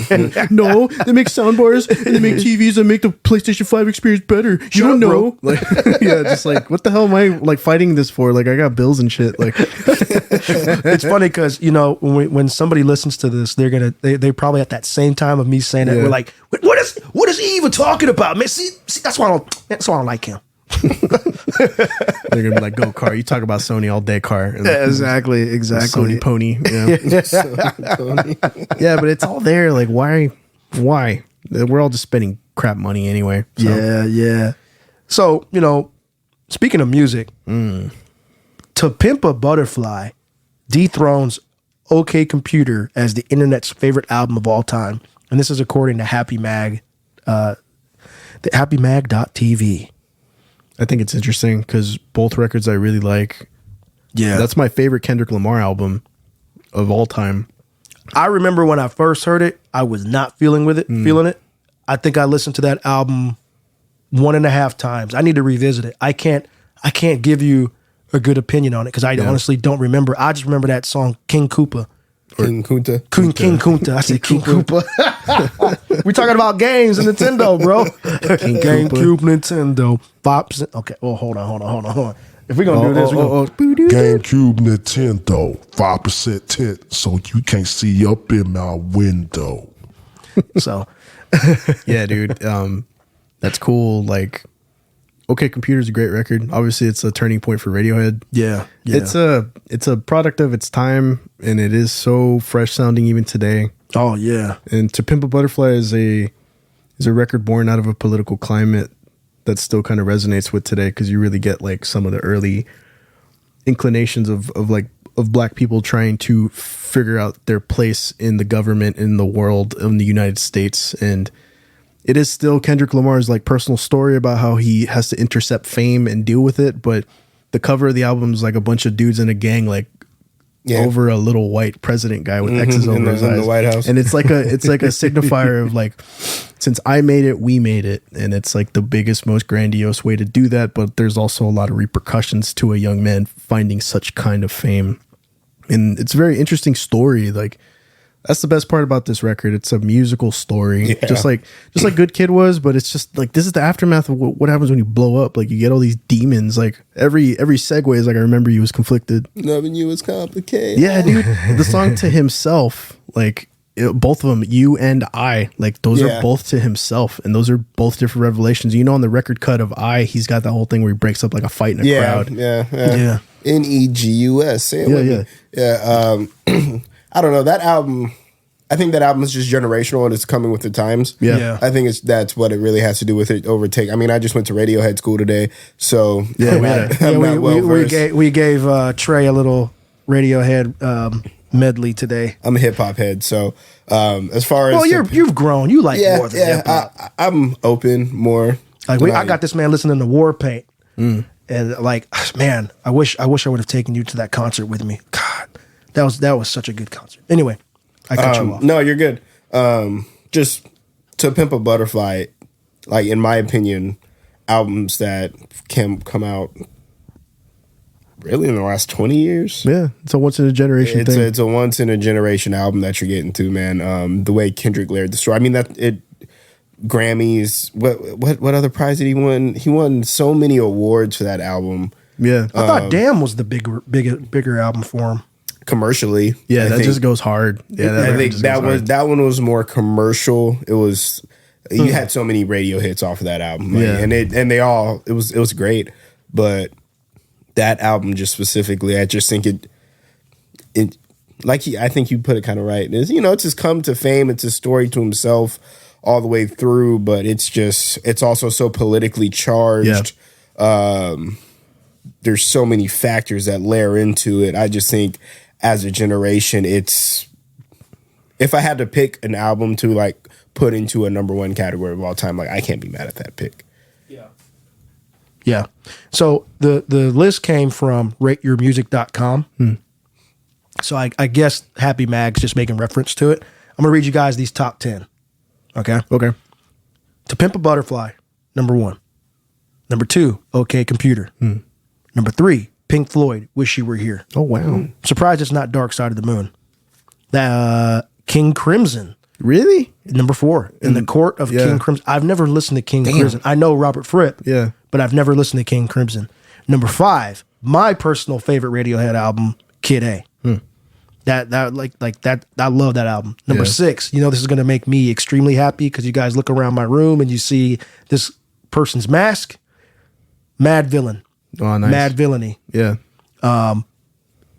Like, no, they make soundbars and they make TVs that make the PlayStation 5 experience better. You don't know. Like, yeah, just like what the hell am I like fighting this for? Like I got bills and shit. Like it's funny because when somebody listens to this, they probably at that same time of me saying that we're like, what is he even talking about, man? See, that's why I don't like him. They're gonna be like, go Carr, you talk about Sony all day, Carr. Yeah, exactly Sony pony. Yeah, but it's all there. Like why we're all just spending crap money anyway. So. Yeah. So speaking of music, To Pimp a Butterfly dethrones OK Computer as the internet's favorite album of all time, and this is according to Happy Mag, the happymag.tv. I think it's interesting because both records I really like. Yeah. That's my favorite Kendrick Lamar album of all time. I remember when I first heard it, I was not feeling it. I think I listened to that album 1.5 times. I need to revisit it. I can't give you a good opinion on it because I honestly don't remember. I just remember that song King Koopa. King Kunta. King Kunta. I said King Koopa. We're talking about games and Nintendo, bro. GameCube, Nintendo. 5%. Okay. Oh, hold on. If we're going to do this, GameCube, Nintendo. 5% tint, so you can't see up in my window. So. Yeah, dude. That's cool. Like, OK Computer's a great record. Obviously, it's a turning point for Radiohead. Yeah. It's a product of its time, and it is so fresh sounding even today. Oh yeah. And To Pimp a Butterfly is a record born out of a political climate that still kind of resonates with today because you really get like some of the early inclinations of black people trying to figure out their place in the government, in the world, in the United States. And it is still Kendrick Lamar's like personal story about how he has to intercept fame and deal with it. But the cover of the album is like a bunch of dudes in a gang, like over a little white president guy with X's over his eyes in the White House. And it's like a signifier of like, since I made it, we made it. And it's like the biggest, most grandiose way to do that. But there's also a lot of repercussions to a young man finding such kind of fame. And it's a very interesting story. Like, that's the best part about this record. It's a musical story, just like Good Kid was, but it's just like this is the aftermath of what happens when you blow up. Like you get all these demons. Like every segue is like I remember you was conflicted. Loving you is complicated. Yeah, dude. The song to himself, like both of them, you and I, like those are both to himself, and those are both different revelations. You know, on the record cut of I, he's got that whole thing where he breaks up like a fight in a crowd. Yeah. Negus. Yeah. I don't know, that album. I think that album is just generational and it's coming with the times. Yeah. I think that's what it really has to do with it. Overtake. I mean, I just went to Radiohead school today, so we gave Trey a little Radiohead medley today. I'm a hip hop head, so as far as you've grown. You like more than hip hop. I'm open more. Like I got this man listening to Warpaint, and like, man, I wish I would have taken you to that concert with me. God, that was such a good concert. Anyway, I cut you off. No, you're good. Just To Pimp a Butterfly, like in my opinion, albums that can come out really in the last 20 years. Yeah, it's a once in a generation thing. It's a once in a generation album that you're getting to, man. The way Kendrick layered the story. I mean, Grammys. What other prize did he win? He won so many awards for that album. Yeah, I thought Damn was the bigger album for him. Commercially, that just goes hard. Yeah, I think that one was more commercial. It was you had so many radio hits off of that album, it was great. But that album just specifically, I just think I think you put it kind of right. Is it's his come to fame. It's his story to himself all the way through, but it's also so politically charged. Yeah. There's so many factors that layer into it. I just think as a generation, if I had to pick an album to like put into a number one category of all time, like I can't be mad at that pick. Yeah. So the list came from rateyourmusic.com. So I guess Happy Mag's just making reference to it. I'm going to read you guys these top 10. Okay? Okay. To Pimp a Butterfly, number 1. Number 2, OK Computer. Number 3, Pink Floyd, Wish You Were Here. Oh, wow. Surprised it's not Dark Side of the Moon. King Crimson. Really? Number 4, In the Court of King Crimson. I've never listened to King Crimson. I know Robert Fripp, but I've never listened to King Crimson. Number 5, my personal favorite Radiohead album, Kid A. That I love that album. Number 6, this is going to make me extremely happy because you guys look around my room and you see this person's mask. Mad Villain. Oh, nice. Mad Villainy. Yeah.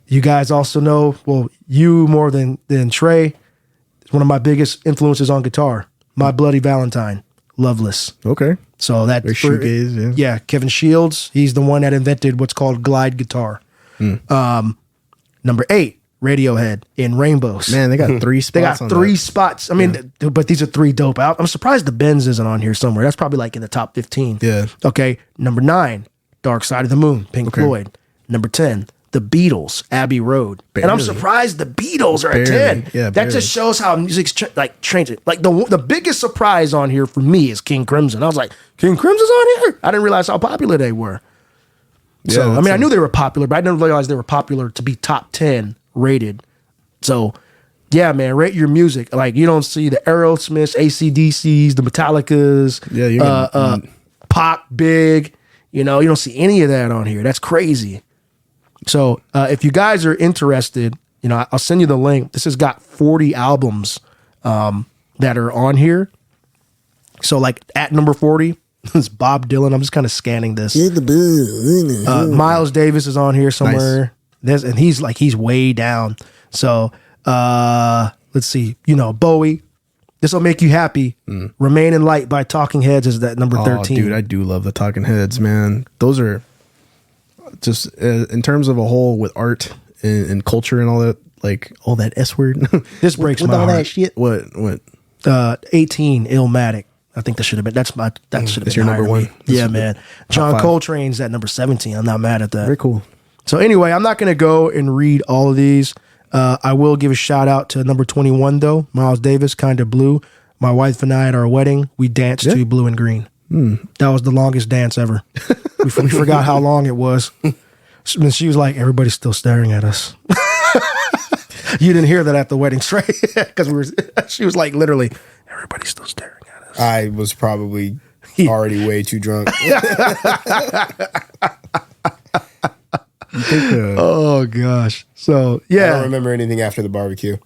You guys also know, well, you more than Trey, is one of my biggest influences on guitar. My Bloody Valentine, Loveless. Okay. So that shoegaze, yeah, Kevin Shields, he's the one that invented what's called glide guitar. Number 8, Radiohead in Rainbows. Man, they got 3 spots. They got 3 spots. I mean, but these are 3 dope albums. I'm surprised the Benz isn't on here somewhere. That's probably like in the top 15. Yeah. Okay. Number 9, Dark Side of the Moon, Pink Floyd. Number 10, The Beatles, Abbey Road. Barely. And I'm surprised the Beatles are at 10. Yeah, that just shows how music's changing. Like the biggest surprise on here for me is King Crimson. I was like, King Crimson's on here? I didn't realize how popular they were. So, I didn't know they were popular, but I didn't realize they were popular to be top 10 rated. So, yeah, man, rate your music. Like, you don't see the Aerosmiths, AC/DCs, the Metallicas, Pop, Big. You don't see any of that on here. That's crazy. So, if you guys are interested, I'll send you the link. This has got 40 albums that are on here. So, like, at number 40, it's Bob Dylan. I'm just kind of scanning this. Miles Davis is on here somewhere. Nice. And he's way down. So let's see. Bowie. This will make you happy. Remain in Light by Talking Heads is that number 13. Dude, I do love the Talking Heads, man. Those are just in terms of a whole with art and culture and all that, like all that S word. This breaks with my all heart. that shit. What? 18, Illmatic. I think that should have been. That should have been your number higher 1. Yeah, man. John Coltrane's at number 17. I'm not mad at that. Very cool. So anyway, I'm not going to go and read all of these. I will give a shout out to number 21 though. Miles Davis, Kinda Blue. My wife and I at our wedding, we danced to Blue and Green. That was the longest dance ever. we forgot how long it was. And she was like, everybody's still staring at us. You didn't hear that at the wedding, Trey, because she was like, literally, everybody's still staring at us. I was probably already way too drunk. Oh gosh. So yeah, I don't remember anything after the barbecue. You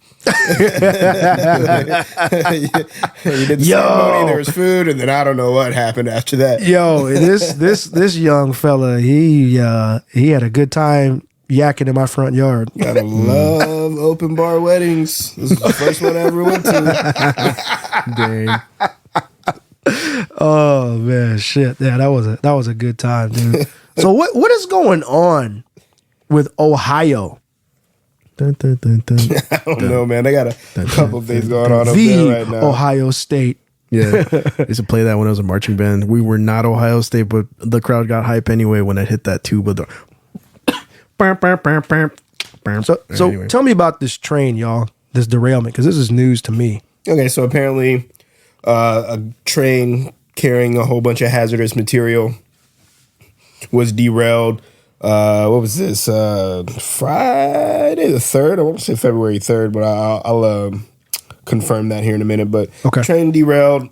did the ceremony, there was food, and then I don't know what happened after that. Yo, this young fella, he had a good time yakking in my front yard. Gotta love open bar weddings. This is the first one I ever went to. Dang. Oh man, shit. Yeah, that was a good time, dude. So what is going on with Ohio? Dun, dun, dun, dun. I don't know, man. They got a couple of things going on up there right now. Ohio State. Yeah, I used to play that when I was a marching band. We were not Ohio State, but the crowd got hype anyway when I hit that tube of the. So anyway. Tell me about this train, y'all. This derailment, because this is news to me. Okay, so apparently, a train carrying a whole bunch of hazardous material was derailed. What was this? Friday the 3rd? I want to say February 3rd, but I'll confirm that here in a minute. But train derailed,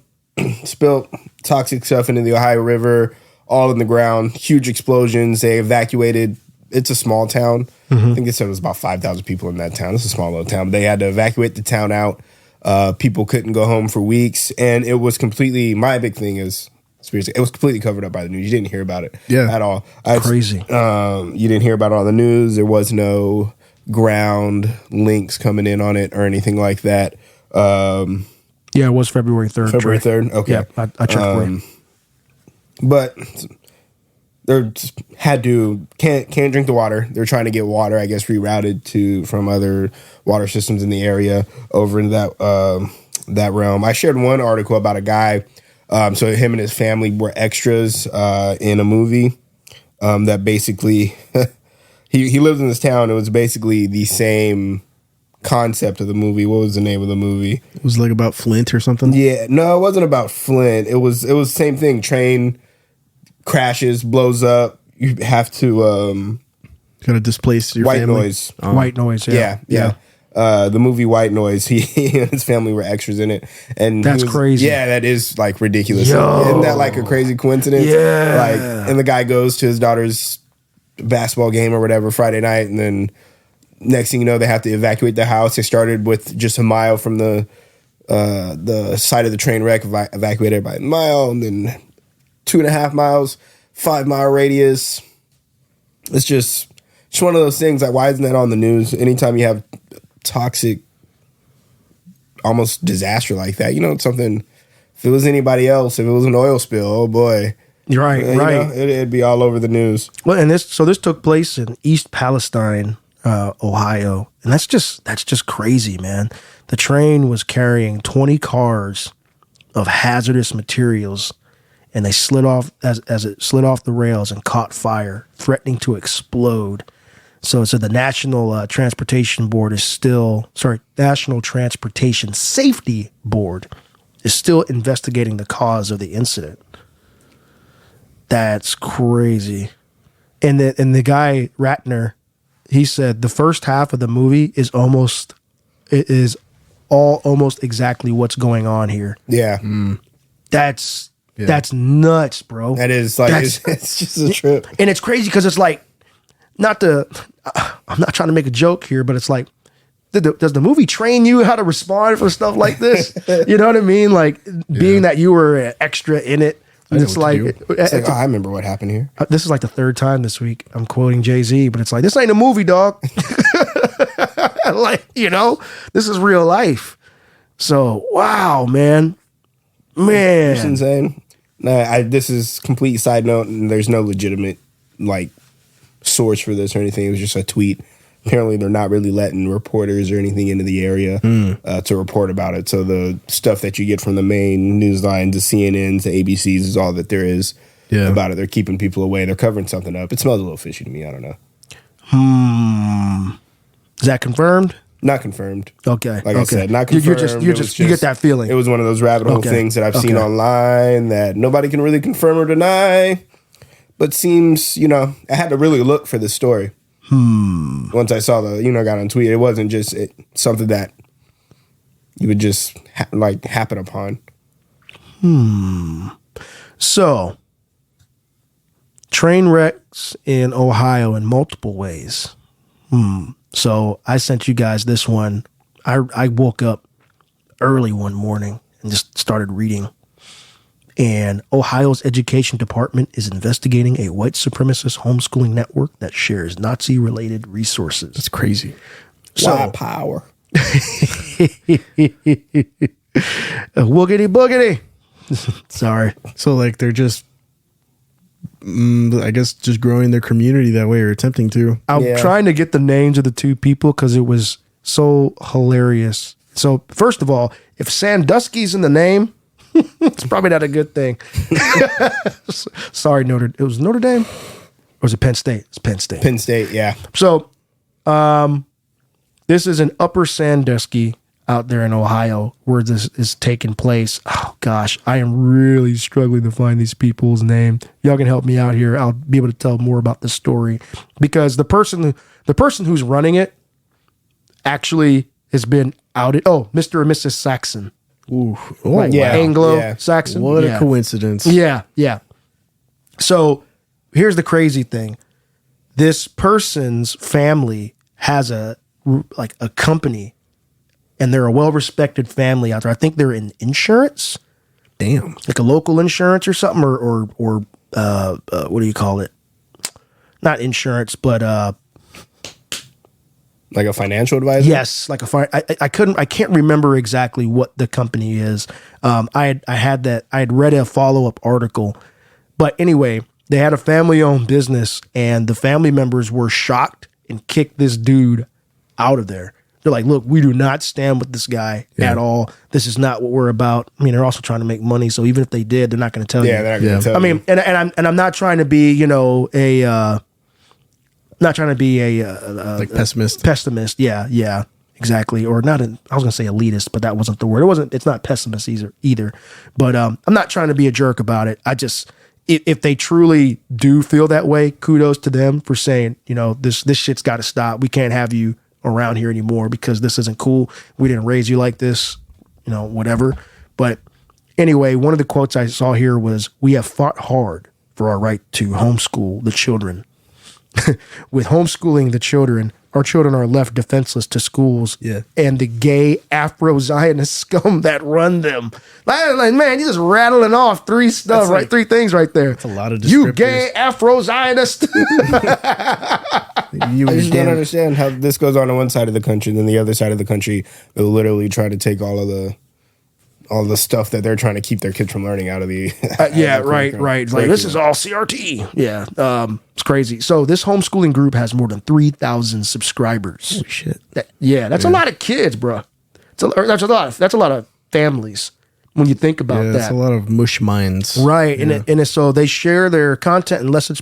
spilled toxic stuff into the Ohio River, all in the ground, huge explosions. They evacuated. It's a small town. I think they said it was about 5,000 people in that town. It's a small little town. But they had to evacuate the town out. People couldn't go home for weeks. And it was completely, my big thing is, it was completely covered up by the news. You didn't hear about it at all. Crazy. You didn't hear about it on the news. There was no ground links coming in on it or anything like that. Yeah, it was February 3rd. February Trey. 3rd? Okay. Yeah, I checked for you. But they're can't drink the water. They're trying to get water, I guess, rerouted from other water systems in the area over into that realm. I shared one article about a guy. So him and his family were extras in a movie that basically he lives in this town. It was basically the same concept of the movie. What was the name of the movie? It was like about Flint or something. Yeah, no, it wasn't about Flint. It was the same thing. Train crashes, blows up. You have to Gotta displace your white family. noise. Oh. White Noise. Yeah. The movie White Noise. He and his family were extras in it, and That's crazy. Yeah, that is like ridiculous. Yo. Isn't that like a crazy coincidence? Yeah. Like, and the guy goes to his daughter's basketball game or whatever Friday night, and then next thing you know, they have to evacuate the house. They started with just a mile from the site of the train wreck, evacuated by a mile, and then 2.5 miles, 5 mile radius. It's just one of those things. Like, why isn't that on the news? Anytime you have toxic, almost disaster like that, it's something. If it was anybody else, if it was an oil spill, oh boy, You're right. Right. It'd be all over the news. Well, and this took place in East Palestine, Ohio, and that's just crazy, man. The train was carrying 20 cars of hazardous materials, and they slid off as it slid off the rails and caught fire, threatening to explode. So the National Transportation Safety Board is still investigating the cause of the incident. That's crazy. And the guy Ratner, he said the first half of the movie is almost exactly what's going on here. Yeah, That's nuts, bro. that is like it's just a trip. And it's crazy because it's like, I'm not trying to make a joke here, but it's like, does the movie train you how to respond for stuff like this? You know what I mean? Like, being that you were an extra in it. It's like, I remember what happened here. This is like the third time this week I'm quoting Jay-Z, but it's like, this ain't a movie, dog. Like, this is real life. So, wow, man. It's insane. This is complete side note, and there's no legitimate source for this or anything. It was just a tweet. Apparently, they're not really letting reporters or anything into the area to report about it. So the stuff that you get from the main news lines, the CNNs, the ABCs, is all that there is about it. They're keeping people away. They're covering something up. It smells a little fishy to me. I don't know. Is that confirmed? Not confirmed. Okay. Like I said, not confirmed. You get that feeling. It was one of those rabbit hole things that I've seen online that nobody can really confirm or deny. But seems, I had to really look for this story. Once I saw got on tweet, it wasn't just something that you would just happen upon. So, train wrecks in Ohio in multiple ways. So I sent you guys this one. I woke up early one morning and just started reading. And Ohio's education department is investigating a white supremacist homeschooling network that shares Nazi-related resources. That's crazy. White power. Woogity boogity. Sorry. So they're just, I guess, just growing their community that way, or attempting to. I'm trying to get the names of the two people because it was so hilarious. So first of all, if Sandusky's in the name, it's probably not a good thing. Sorry, it was Notre Dame? Or was it Penn State? It's Penn State. Penn State, yeah. So, this is in Upper Sandusky out there in Ohio where this is taking place. Oh, gosh, I am really struggling to find these people's name. Y'all can help me out here. I'll be able to tell more about this story because the person who's running it actually has been outed. Oh, Mr. and Mrs. Saxon. Ooh. Anglo-Saxon. What a coincidence. Yeah. So here's the crazy thing. This person's family has a company, and they're a well-respected family out there. I think they're in insurance. Damn. Like a local insurance or something, or what do you call it? Not insurance, but Like a financial advisor? Yes, like I can't remember exactly what the company is. I had read a follow-up article, but anyway, they had a family-owned business, and the family members were shocked and kicked this dude out of there. They're like, look, we do not stand with this guy at all. This is not what we're about. I mean, they're also trying to make money, so even if they did, they're not going to tell you. Yeah, they're not going to tell you. I mean, and I'm not trying to be, not trying to be a pessimist. Yeah, exactly. Or not. I was going to say elitist, but that wasn't the word. It's not pessimist either. But I'm not trying to be a jerk about it. I just, if they truly do feel that way, kudos to them for saying, this shit's got to stop. We can't have you around here anymore because this isn't cool. We didn't raise you like this, whatever. But anyway, one of the quotes I saw here was, "We have fought hard for our right to homeschool the children. With homeschooling the children, our children are left defenseless to schools and the gay Afro-Zionist scum that run them." Like, man, you just rattling off three things right there. That's a lot of descriptors. You gay Afro-Zionist. I just don't understand how this goes on one side of the country, and then the other side of the country, they'll literally try to take all the stuff that they're trying to keep their kids from learning out of the right. Like, this is all CRT. Yeah, it's crazy. So this homeschooling group has more than 3,000 subscribers. Holy shit! That's a lot of kids, bro. That's a lot of families when you think about that. That's a lot of mush minds, right? Yeah. And so they share their content and lesson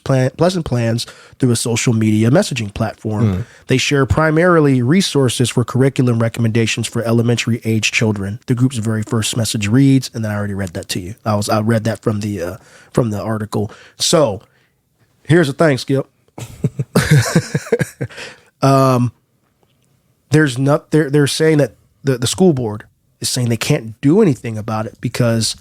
plans through a social media messaging platform. They share primarily resources for curriculum recommendations for elementary age children. The group's very first message reads, and then I already read that to you. I read that from the article. So here's the thing, Skip. They're saying that the school board is saying they can't do anything about it because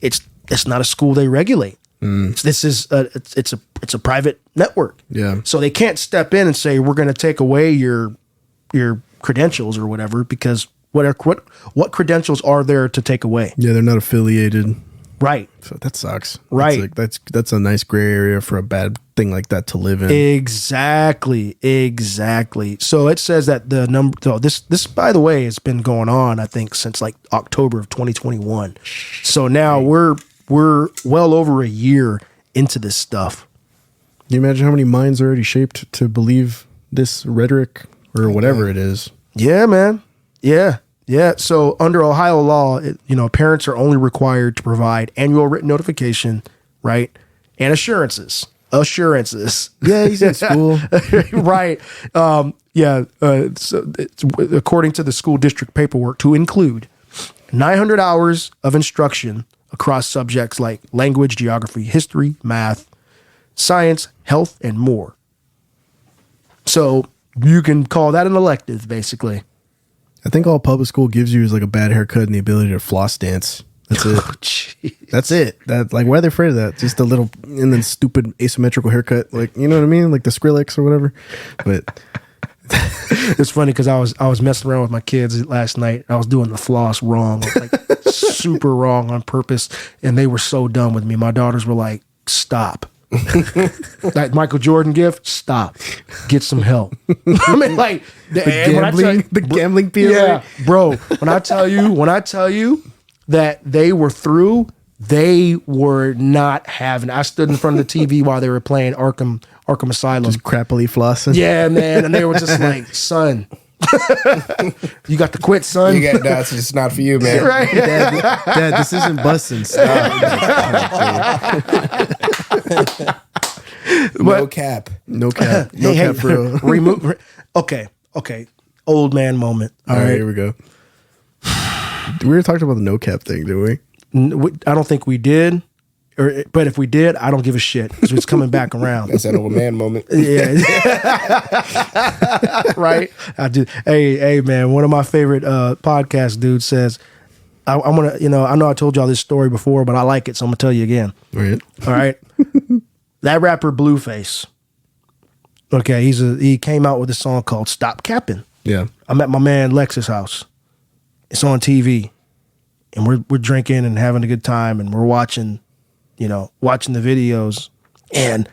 it's not a school they regulate. It's a private network. Yeah. So they can't step in and say, we're going to take away your credentials or whatever, because what credentials are there to take away? Yeah, they're not affiliated. Right. So that sucks. Right. That's a nice gray area for a bad thing like that to live in. Exactly. So it says that the number. So this by the way has been going on, I think, since like October of 2021. So now we're well over a year into this stuff. Can you imagine how many minds are already shaped to believe this rhetoric or whatever it is? Yeah, man. Yeah. So under Ohio law, parents are only required to provide annual written notification, right, and assurances. Yeah, he's in school, right? So according to the school district paperwork, to include 900 hours of instruction across subjects like language, geography, history, math, science, health, and more. So you can call that an elective, basically. I think all public school gives you is like a bad haircut and the ability to floss dance. That's it. Oh, that's it. Why are they afraid of that? Just a little and then stupid asymmetrical haircut, like, you know what I mean, like the Skrillex or whatever. But it's funny because I was messing around with my kids last night. I was doing the floss wrong, like super wrong on purpose, and they were so done with me. My daughters were like, "Stop." That Michael Jordan gift, stop. Get some help. I mean, like the gambling PSA. Yeah, bro. When I tell you that they were through, they were not having. I stood in front of the TV while they were playing Arkham Asylum, just crappily flossing. Yeah, man, and they were just like, "Son, you got to quit, son. You got that's just not for you, man." Right? Dad, this isn't busting. Stop. No cap. No cap, bro. Remove. Okay. Old man moment. All right, here we go. We were talking about the no cap thing, didn't we? I don't think we did. But if we did, I don't give a shit because it's coming back around. That's that old man moment. Yeah. Right? I do. Hey, man, one of my favorite podcast dudes says, I'm going to, I know I told y'all this story before, but I like it, so I'm going to tell you again. All right? That rapper Blueface, okay, he came out with a song called Stop Capping. Yeah. I'm at my man Lex's house. It's on TV. And we're drinking and having a good time, and we're watching the videos. And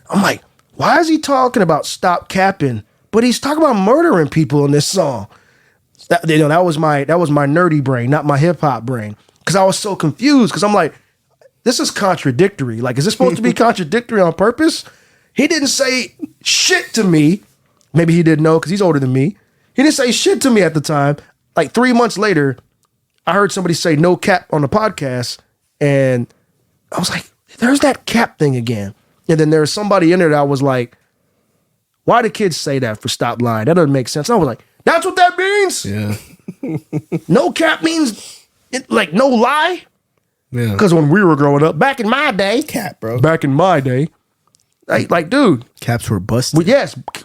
I'm like, why is he talking about stop capping, but he's talking about murdering people in this song. That was my nerdy brain, not my hip hop brain, because I was so confused. Because I'm like, this is contradictory. Like, is this supposed to be contradictory on purpose? He didn't say shit to me. Maybe he didn't know because he's older than me. He didn't say shit to me at the time. Like 3 months later, I heard somebody say no cap on the podcast, and I was like, there's that cap thing again. And then there was somebody in there that I was like, why do kids say that for stop lying? That doesn't make sense. And I was like, that's what that means? Yeah. No cap means like no lie? Yeah. Because when we were growing up, back in my day, Cap, bro. back in my day, like dude, Caps were busted.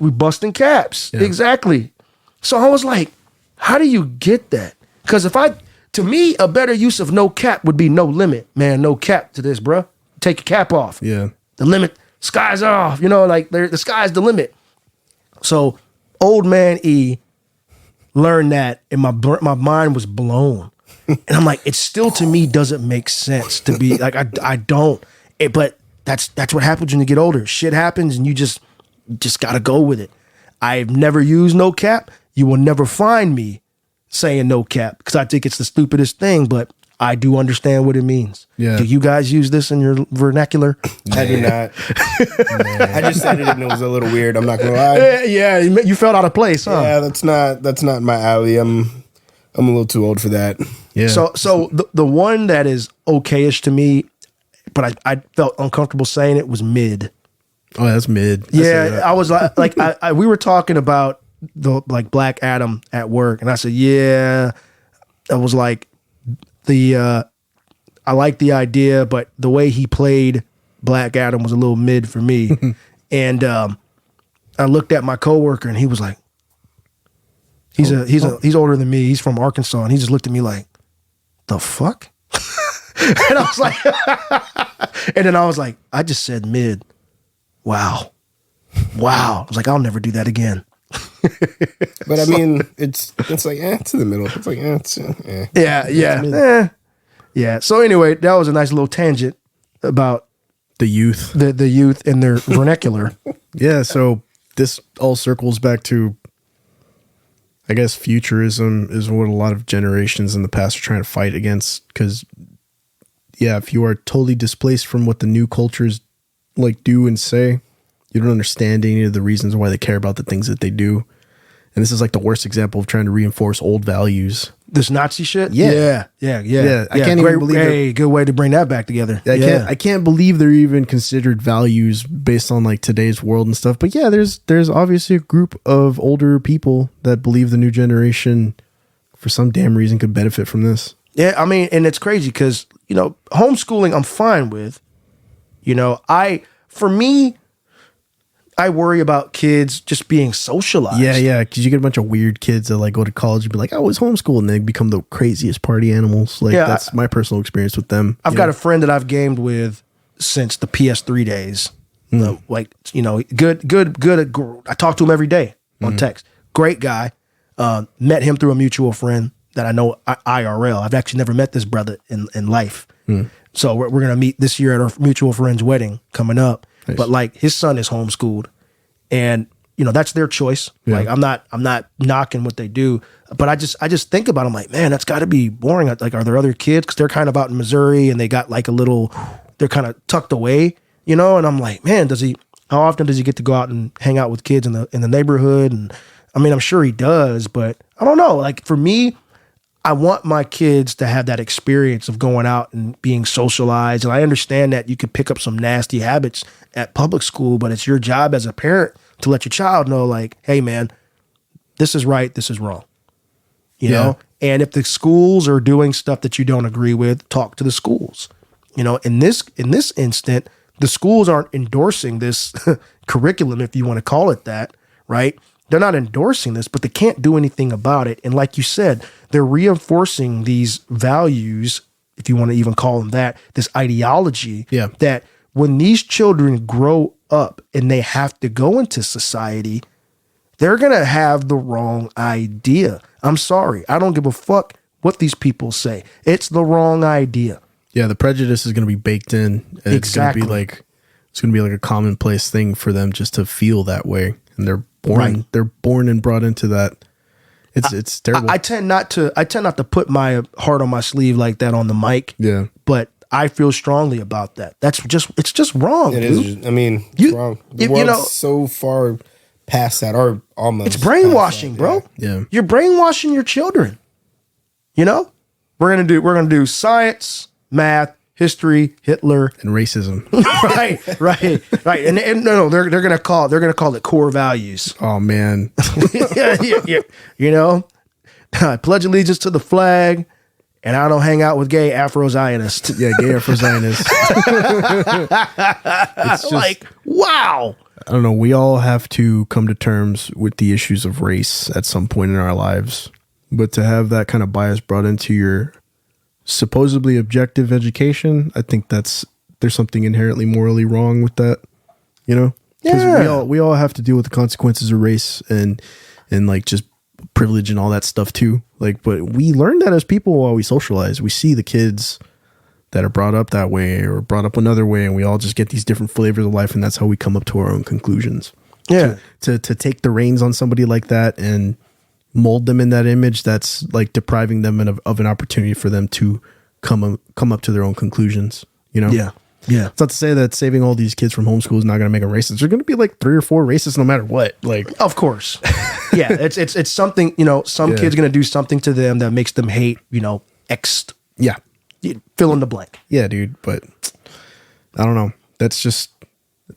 we busting caps. Yeah. Exactly. So I was like, how do you get that? Because to me, a better use of no cap would be no limit. Man, no cap to this, bruh. Take your cap off. Yeah. The limit, sky's off. Like the sky's the limit. So old man E learned that, and my mind was blown. And I'm like, it still to me doesn't make sense to be like, I don't. But that's what happens when you get older. Shit happens, and you just gotta go with it. I've never used no cap. You will never find me saying no cap because I think it's the stupidest thing, but I do understand what it means. Yeah. Do you guys use this in your vernacular? I do not. I just said it and it was a little weird. I'm not gonna lie. Yeah, you felt out of place, huh? Yeah, that's not my alley. I'm a little too old for that. Yeah. So the one that is okay-ish to me, but I felt uncomfortable saying it, was mid. Oh, that's mid. I was like we were talking about the like Black Adam at work, and I said, yeah, I was like I like the idea, but the way he played Black Adam was a little mid for me. And I looked at my coworker, and he was like, he's older than me. He's from Arkansas, and he just looked at me like, the fuck? And I was like, and then I was like, I just said mid. Wow. I was like, I'll never do that again. But I mean, it's like it's in the middle. It's like it's Yeah. So anyway, that was a nice little tangent about the youth. the youth and their vernacular. Yeah, so this all circles back to, I guess, futurism is what a lot of generations in the past are trying to fight against. Because, yeah, if you are totally displaced from what the new cultures like do and say, you don't understand any of the reasons why they care about the things that they do. And this is like the worst example of trying to reinforce old values. This Nazi shit? Yeah. I can't even believe it. Good way to bring that back together. I can't believe they're even considered values based on like today's world and stuff. But yeah, there's obviously a group of older people that believe the new generation for some damn reason could benefit from this. Yeah, I mean, and it's crazy because, homeschooling I'm fine with. For me, I worry about kids just being socialized. Yeah, because you get a bunch of weird kids that like go to college and be like, I was homeschooled, and they become the craziest party animals. Like that's my personal experience with them. I've got a friend that I've gamed with since the PS3 days. Good. I talk to him every day on text. Great guy. Met him through a mutual friend that I know IRL. I've actually never met this brother in life. So we're going to meet this year at our mutual friend's wedding coming up. Nice. But like his son is homeschooled, and that's their choice. Yeah. Like I'm not knocking what they do, but I just think about it, I'm like, man, that's got to be boring. Like, are there other kids? Because they're kind of out in Missouri and they got like they're kind of tucked away, and I'm like, man, how often does he get to go out and hang out with kids in the neighborhood? And I mean, I'm sure he does, but I don't know. Like for me, I want my kids to have that experience of going out and being socialized. And I understand that you could pick up some nasty habits at public school, but it's your job as a parent to let your child know, like, hey, man, this is right, this is wrong. You know? And if the schools are doing stuff that you don't agree with, talk to the schools. In this instant, the schools aren't endorsing this curriculum, if you want to call it that, right? They're not endorsing this, but they can't do anything about it. And like you said, they're reinforcing these values, if you want to even call them that, this ideology that when these children grow up and they have to go into society, they're going to have the wrong idea. I'm sorry. I don't give a fuck what these people say. It's the wrong idea. Yeah, the prejudice is going to be baked in. And Exactly. It's going to be like a commonplace thing for them just to feel that way. And they're born. Right. They're born and brought into that. It's terrible. I tend not to put my heart on my sleeve like that on the mic. Yeah. But I feel strongly about that. It's just wrong. It dude. is. I mean, it's wrong. The world's so far past that, or almost. It's brainwashing, bro. Yeah. You're brainwashing your children. You know? We're gonna do science, math, history, Hitler, And racism. right. And no, they're gonna call it core values. Oh man. yeah. You know? I pledge allegiance to the flag, and I don't hang out with gay Afro-Zionists. Yeah, gay Afro-Zionists. It's just, Like, wow. I don't know. We all have to come to terms with the issues of race at some point in our lives. But to have that kind of bias brought into your supposedly objective education, I think there's something inherently morally wrong with that. You know? Because we all have to deal with the consequences of race and like just privilege and all that stuff too. Like, but we learn that as people while we socialize. We see the kids that are brought up that way or brought up another way, and we all just get these different flavors of life, and that's how we come up to our own conclusions. Yeah. To take the reins on somebody like that and mold them in that image, that's like depriving them of an opportunity for them to come up to their own conclusions. You know? Yeah. It's not to say that saving all these kids from homeschool is not going to make them racist. There's going to be like 3 or 4 racists no matter what. Like, Of course. Yeah. It's something, you know, some kid's gonna do something to them that makes them hate, you know, yeah. fill in the blank. Yeah, dude. But I don't know. It's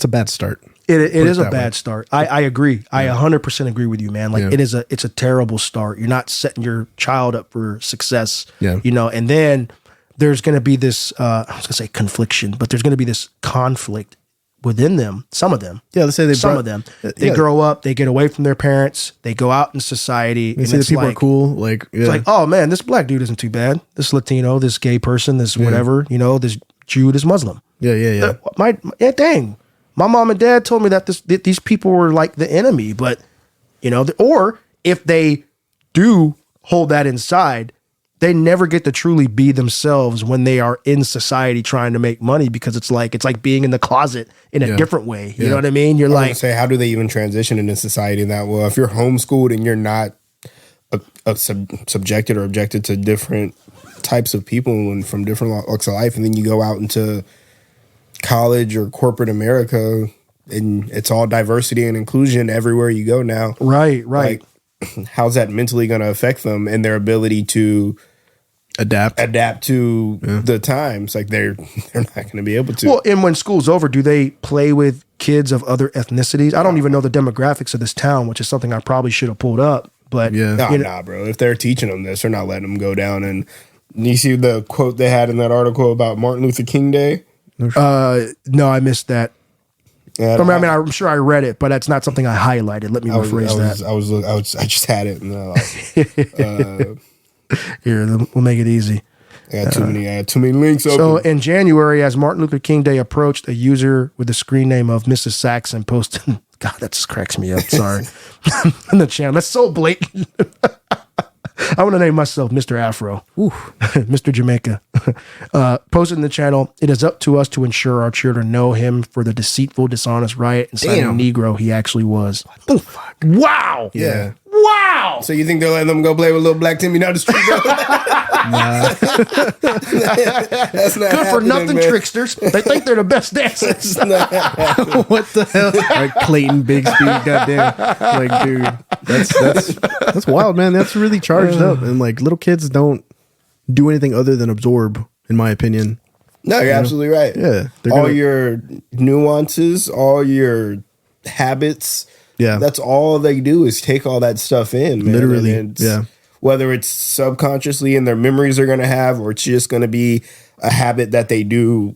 a bad start. It is a that bad way. start. I agree. I 100% agree with you, man. Like Yeah. it's a terrible start. You're not setting your child up for success. Yeah. You know, and then there's going to be this, I was going to say confliction, but there's going to be this conflict within them. Some of them. Yeah, let's say Some of them. They grow up, they get away from their parents, they go out in society. They say that people are cool. Like, yeah. It's like, oh man, this black dude isn't too bad. This Latino, this gay person, this whatever, you know, this Jew, this Muslim. Yeah. Dang. My mom and dad told me that these people were like the enemy, but you know, or if they do hold that inside, they never get to truly be themselves when they are in society trying to make money, because it's like being in the closet in a different way. You know what I mean? You're like, say, how do they even transition into society that well? If you're homeschooled and you're not subjected or objected to different types of people and from different walks of life, and then you go out into college or corporate America, and it's all diversity and inclusion everywhere you go now. right. Like, how's that mentally going to affect them and their ability to adapt to the times? Like they're not going to be able to. Well, and when school's over, do they play with kids of other ethnicities? I don't even know the demographics of this town, which is something I probably should have pulled up. But Nah, bro. If they're teaching them this, they're not letting them go down. And you see the quote they had in that article about Martin Luther King Day? no, I missed that. Yeah, I mean, I'm sure I read it, but that's not something I highlighted. Let me rephrase that. I just had it. And, Here, we'll make it easy. I had too many links open. So in January, as Martin Luther King Day approached, a user with the screen name of Mrs. Saxon posted, God, that just cracks me up. Sorry. In the channel. That's so blatant. I want to name myself Mr. Afro. Mr. Jamaica. Posted in the channel, it is up to us to ensure our children know him for the deceitful, dishonest riot and silent Negro he actually was. What the fuck? Wow. Yeah. Wow. So you think they're letting them go play with little black Timmy down the street? That's not Good for nothing, man. tricksters. They think they're the best dancers. What the hell? Like Clayton Bigsby, goddamn. Like, dude, that's wild, man. That's really charged up. And like little kids don't do anything other than absorb, in my opinion. No, you're absolutely right. Yeah. All your nuances, all your habits. Yeah. That's all they do is take all that stuff in, man. Literally, And yeah. Whether it's subconsciously in their memories they're going to have, or it's just going to be a habit that they do,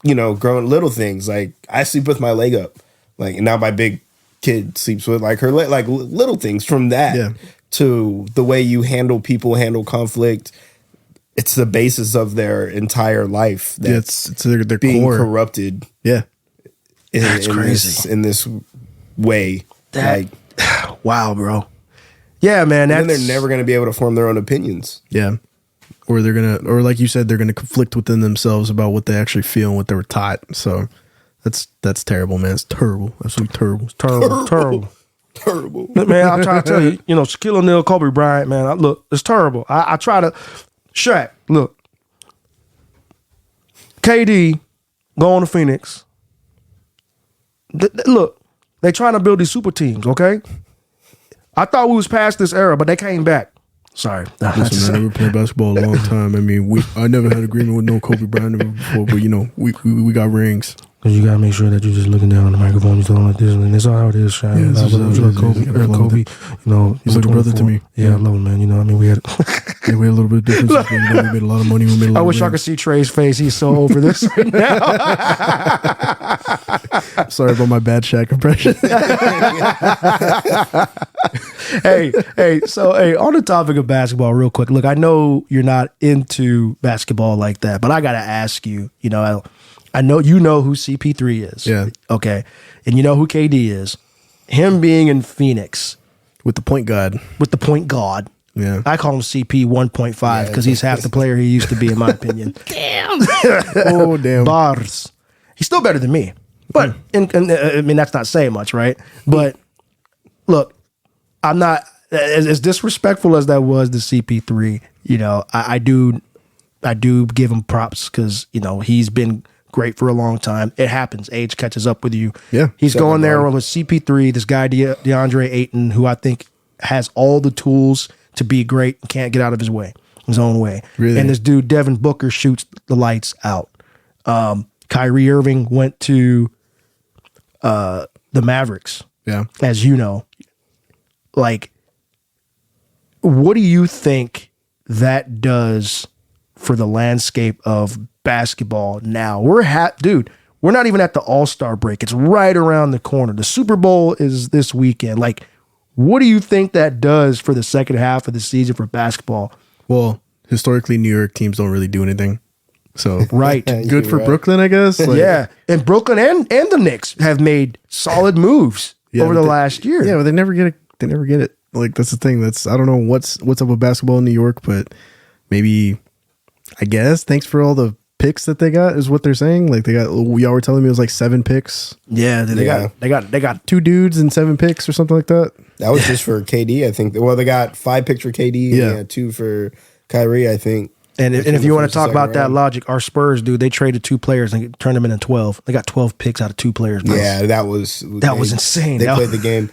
you know, growing little things. Like I sleep with my leg up. Like, and now my big kid sleeps with like her leg, like little things from that to the way you handle people, handle conflict. It's the basis of their entire life. That's it's their being core. corrupted. Yeah. That's crazy. In this way. Wow, bro. Yeah, man. And then they're never going to be able to form their own opinions. Yeah. Or they're going to, or like you said, they're going to conflict within themselves about what they actually feel and what they were taught. So that's terrible, man. It's terrible. Absolutely terrible. Terrible. Terrible. Man, I'm trying to tell you, Shaquille O'Neal, Kobe Bryant, man, look, it's terrible. I try to, Shaq, look, KD going to Phoenix. Look, they trying to build these super teams, okay? I thought we was past this era, but they came back. Sorry. Listen, I never played basketball a long time. I mean, I never had agreement with no Kobe Bryant before, but we got rings. You gotta make sure that you're just looking down on the microphone. You're talking like this, and that's how it is, Shaq. Yeah, this is how it is. Kobe, he's like a brother to me. Yeah, I love him, man. We had we had a little bit of difference. But, we made a lot of money. I wish I could see Trey's face. He's so over this right now. Sorry about my bad Shaq impression. So on the topic of basketball, real quick. Look, I know you're not into basketball like that, but I gotta ask you. I know you know who CP3 is. Yeah. Okay. And you know who KD is. Him being in Phoenix. With the point guard. Yeah. I call him CP 1.5 because he's half the player he used to be, in my opinion. Damn. Oh, damn. Bars. He's still better than me. But, I mean, that's not saying much, right? But, look, I'm not, as disrespectful as that was to CP3, I do give him props because, he's been great for a long time. It happens. Age catches up with you. Yeah. He's going there with CP3, this guy, DeAndre Ayton, who I think has all the tools to be great and can't get out of his own way. Really? And this dude, Devin Booker, shoots the lights out. Kyrie Irving went to the Mavericks. Yeah. As you know. Like, what do you think that does for the landscape of basketball now? Dude, we're not even at the All-Star break. It's right around the corner. The Super Bowl is this weekend. Like, what do you think that does for the second half of the season for basketball? Well, historically, New York teams don't really do anything. So right. Good for Brooklyn, I guess. Yeah. And Brooklyn and the Knicks have made solid moves over the last year. Yeah, but they never get it. They never get it. Like, that's the thing. I don't know what's up with basketball in New York, but maybe, I guess, thanks for all the picks that they got is what they're saying. Like, y'all were telling me it was like 7 picks. Yeah, they got 2 dudes and 7 picks or something like that. That was just for KD, I think. Well, they got 5 picks for KD and 2 for Kyrie, I think. And if you want to talk about that logic, our Spurs, dude, they traded 2 players and turned them into 12. They got 12 picks out of 2 players. Bro. Yeah, that was insane. They played the game.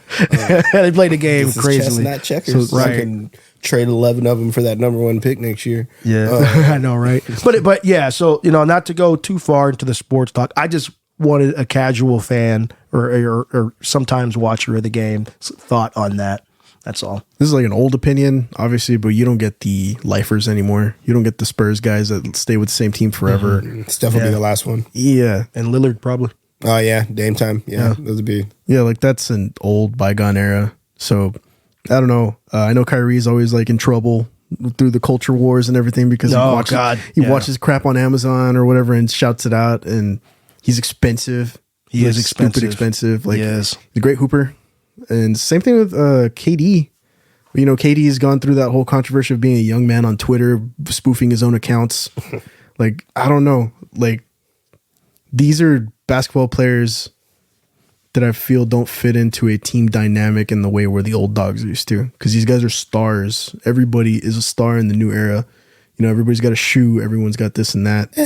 They played the game crazily. Not checkers. So I can trade 11 of them for that number 1 pick next year. Yeah, I know, right? But yeah, so not to go too far into the sports talk, I just wanted a casual fan or sometimes watcher of the game thought on that. That's all. This is like an old opinion, obviously, but you don't get the lifers anymore. You don't get the Spurs guys that stay with the same team forever. Mm-hmm. Steph will be the last one. Yeah. And Lillard probably. Oh, yeah. Dame time. Yeah. Those would be. Yeah, like that's an old bygone era. So I don't know. I know Kyrie's always like in trouble through the culture wars and everything because he watches crap on Amazon or whatever and shouts it out. And he's expensive. He is expensive. Stupid expensive. Like, he's a great hooper. And same thing with KD. KD's gone through that whole controversy of being a young man on Twitter, spoofing his own accounts. Like, I don't know. Like, these are basketball players that I feel don't fit into a team dynamic in the way where the old dogs used to. Because these guys are stars. Everybody is a star in the new era. Everybody's got a shoe. Everyone's got this and that.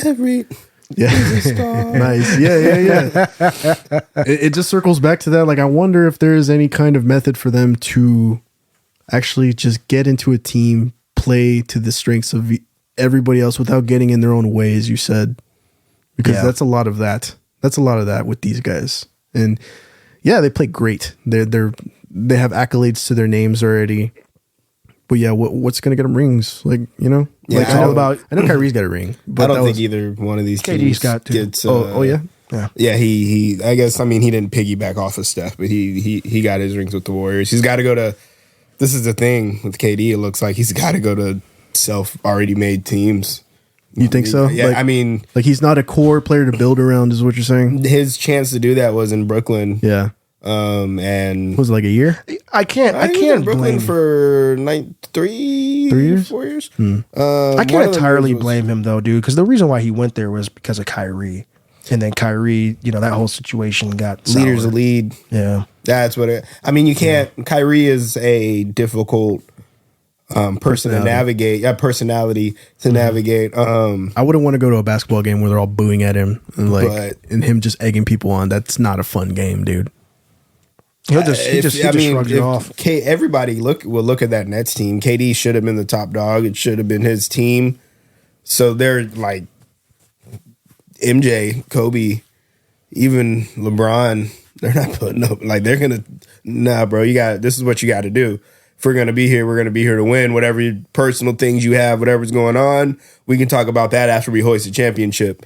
Nice. Yeah. It just circles back to that. Like, I wonder if there is any kind of method for them to actually just get into a team, play to the strengths of everybody else without getting in their own way, as you said, because that's a lot of that. That's a lot of that with these guys. And yeah, they play great. They have accolades to their names already. But yeah, what's going to get them rings? Like, Yeah, like it's all about. I know Kyrie's got a ring, but I don't think either one of these KD's teams gets. Yeah. He. I guess. I mean, he didn't piggyback off of Steph, but he got his rings with the Warriors. He's got to go to. This is the thing with KD. It looks like he's got to go to already made teams. You think so? Yeah. Like, I mean, like he's not a core player to build around, is what you're saying. His chance to do that was in Brooklyn. Yeah. And was it like a year? I can't Brooklyn blame for 3 years, 4 years. I can't entirely blame him though, dude, because the reason why he went there was because of Kyrie. And then Kyrie, that whole situation got sour. Leaders lead. Yeah. That's what it. I mean, you can't. Kyrie is a difficult person to navigate. Yeah, personality to navigate. I wouldn't want to go to a basketball game where they're all booing at him and him just egging people on. That's not a fun game, dude. He just shrugged it off. Everybody will look at that Nets team. KD should have been the top dog. It should have been his team. So they're like MJ, Kobe, even LeBron. They're not putting up. Like they're gonna. Nah, bro. This is what you got to do. If we're gonna be here, we're gonna be here to win. Whatever personal things you have, whatever's going on, we can talk about that after we hoist the championship.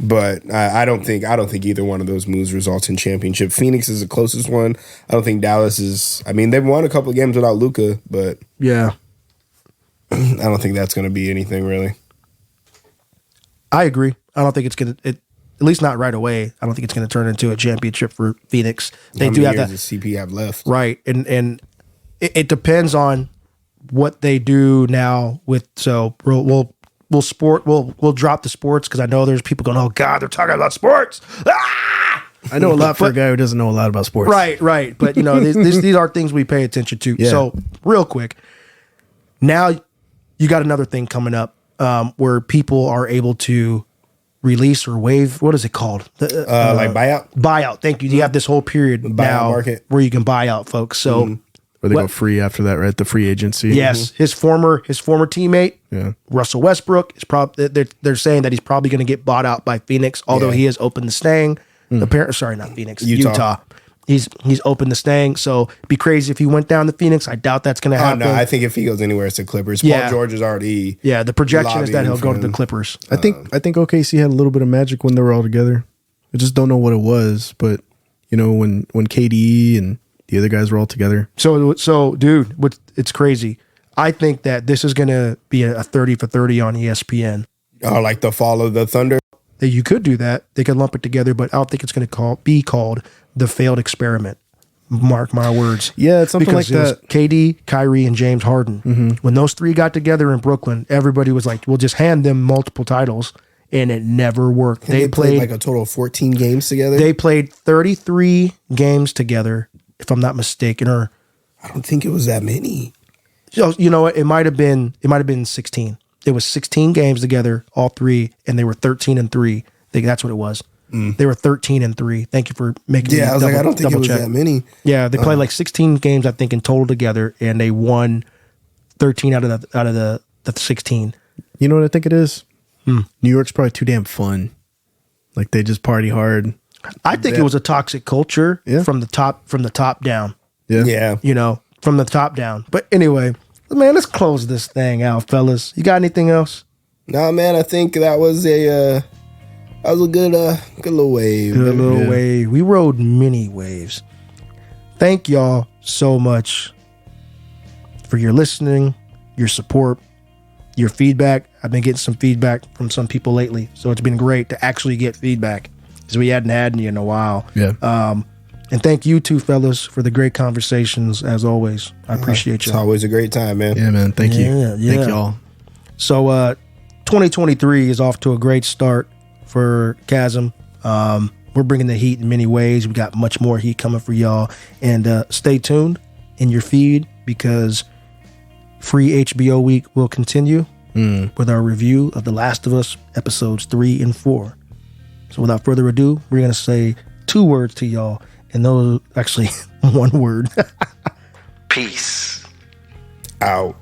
But I don't think either one of those moves results in championship. Phoenix is the closest one. I don't think Dallas is. I mean, they've won a couple of games without Luka, but yeah, I don't think that's going to be anything really. I agree. I don't think it's going to. At least not right away. I don't think it's going to turn into a championship for Phoenix. They do have that. Does CP have left? Right, and it depends on what they do now. So we'll drop the sports because I know there's people going, oh God, they're talking about sports. Ah! I know a lot for a guy who doesn't know a lot about sports. Right. But these are things we pay attention to. Yeah. So real quick, now you got another thing coming up where people are able to release or waive. What is it called? Like buyout. Buyout. Thank you. You have this whole period now market where you can buy out folks. So. Or they go free after that, right? The free agency. Yes, his former teammate, Yeah. Russell Westbrook, is they're saying that he's probably going to get bought out by Phoenix, although he is open to staying. Sorry, not Phoenix, Utah. He's open to staying. So it'd be crazy if he went down to Phoenix. I doubt that's going to happen. No, I think if he goes anywhere, it's the Clippers. Paul George is already. Yeah, the projection is that he'll go to the Clippers. I think OKC had a little bit of magic when they were all together. I just don't know what it was, but when KD and the other guys were all together. So dude, it's crazy. I think that this is going to be a 30 for 30 on ESPN. Oh, like the fall of the Thunder? You could do that. They could lump it together, but I don't think it's going to be called the failed experiment. Mark my words. Yeah, it's something because like that. KD, Kyrie, and James Harden. Mm-hmm. When those three got together in Brooklyn, everybody was like, we'll just hand them multiple titles. And it never worked. They played like a total of 14 games together? They played 33 games together, if I'm not mistaken, or I don't think it was that many. You know what? It might have been 16. It was 16 games together, all three, and they were 13-3. That's what it was. They were 13-3. Thank you for making. Yeah, I was I don't think it was that many. Yeah, they played like 16 games, I think, in total together, and they won 13 out of the 16. You know what I think it is? New York's probably too damn fun. Like they just party hard. I think it was a toxic culture from the top down. Yeah. From the top down. But anyway, man, let's close this thing out, fellas. You got anything else? No, man, I think that was a good little wave. Good little wave. We rode many waves. Thank y'all so much for your listening, your support, your feedback. I've been getting some feedback from some people lately, so it's been great to actually get feedback because we hadn't had any in a while. Yeah. And thank you two fellas for the great conversations as always. I appreciate you. It's always a great time, man. Yeah, man. Thank you. Yeah. Thank y'all. So 2023 is off to a great start for Chasm. We're bringing the heat in many ways. We got much more heat coming for y'all. And stay tuned in your feed because free HBO week will continue with our review of The Last of Us episodes 3 and 4. So without further ado, we're going to say 2 words to y'all. And those actually 1 word. Peace. Out.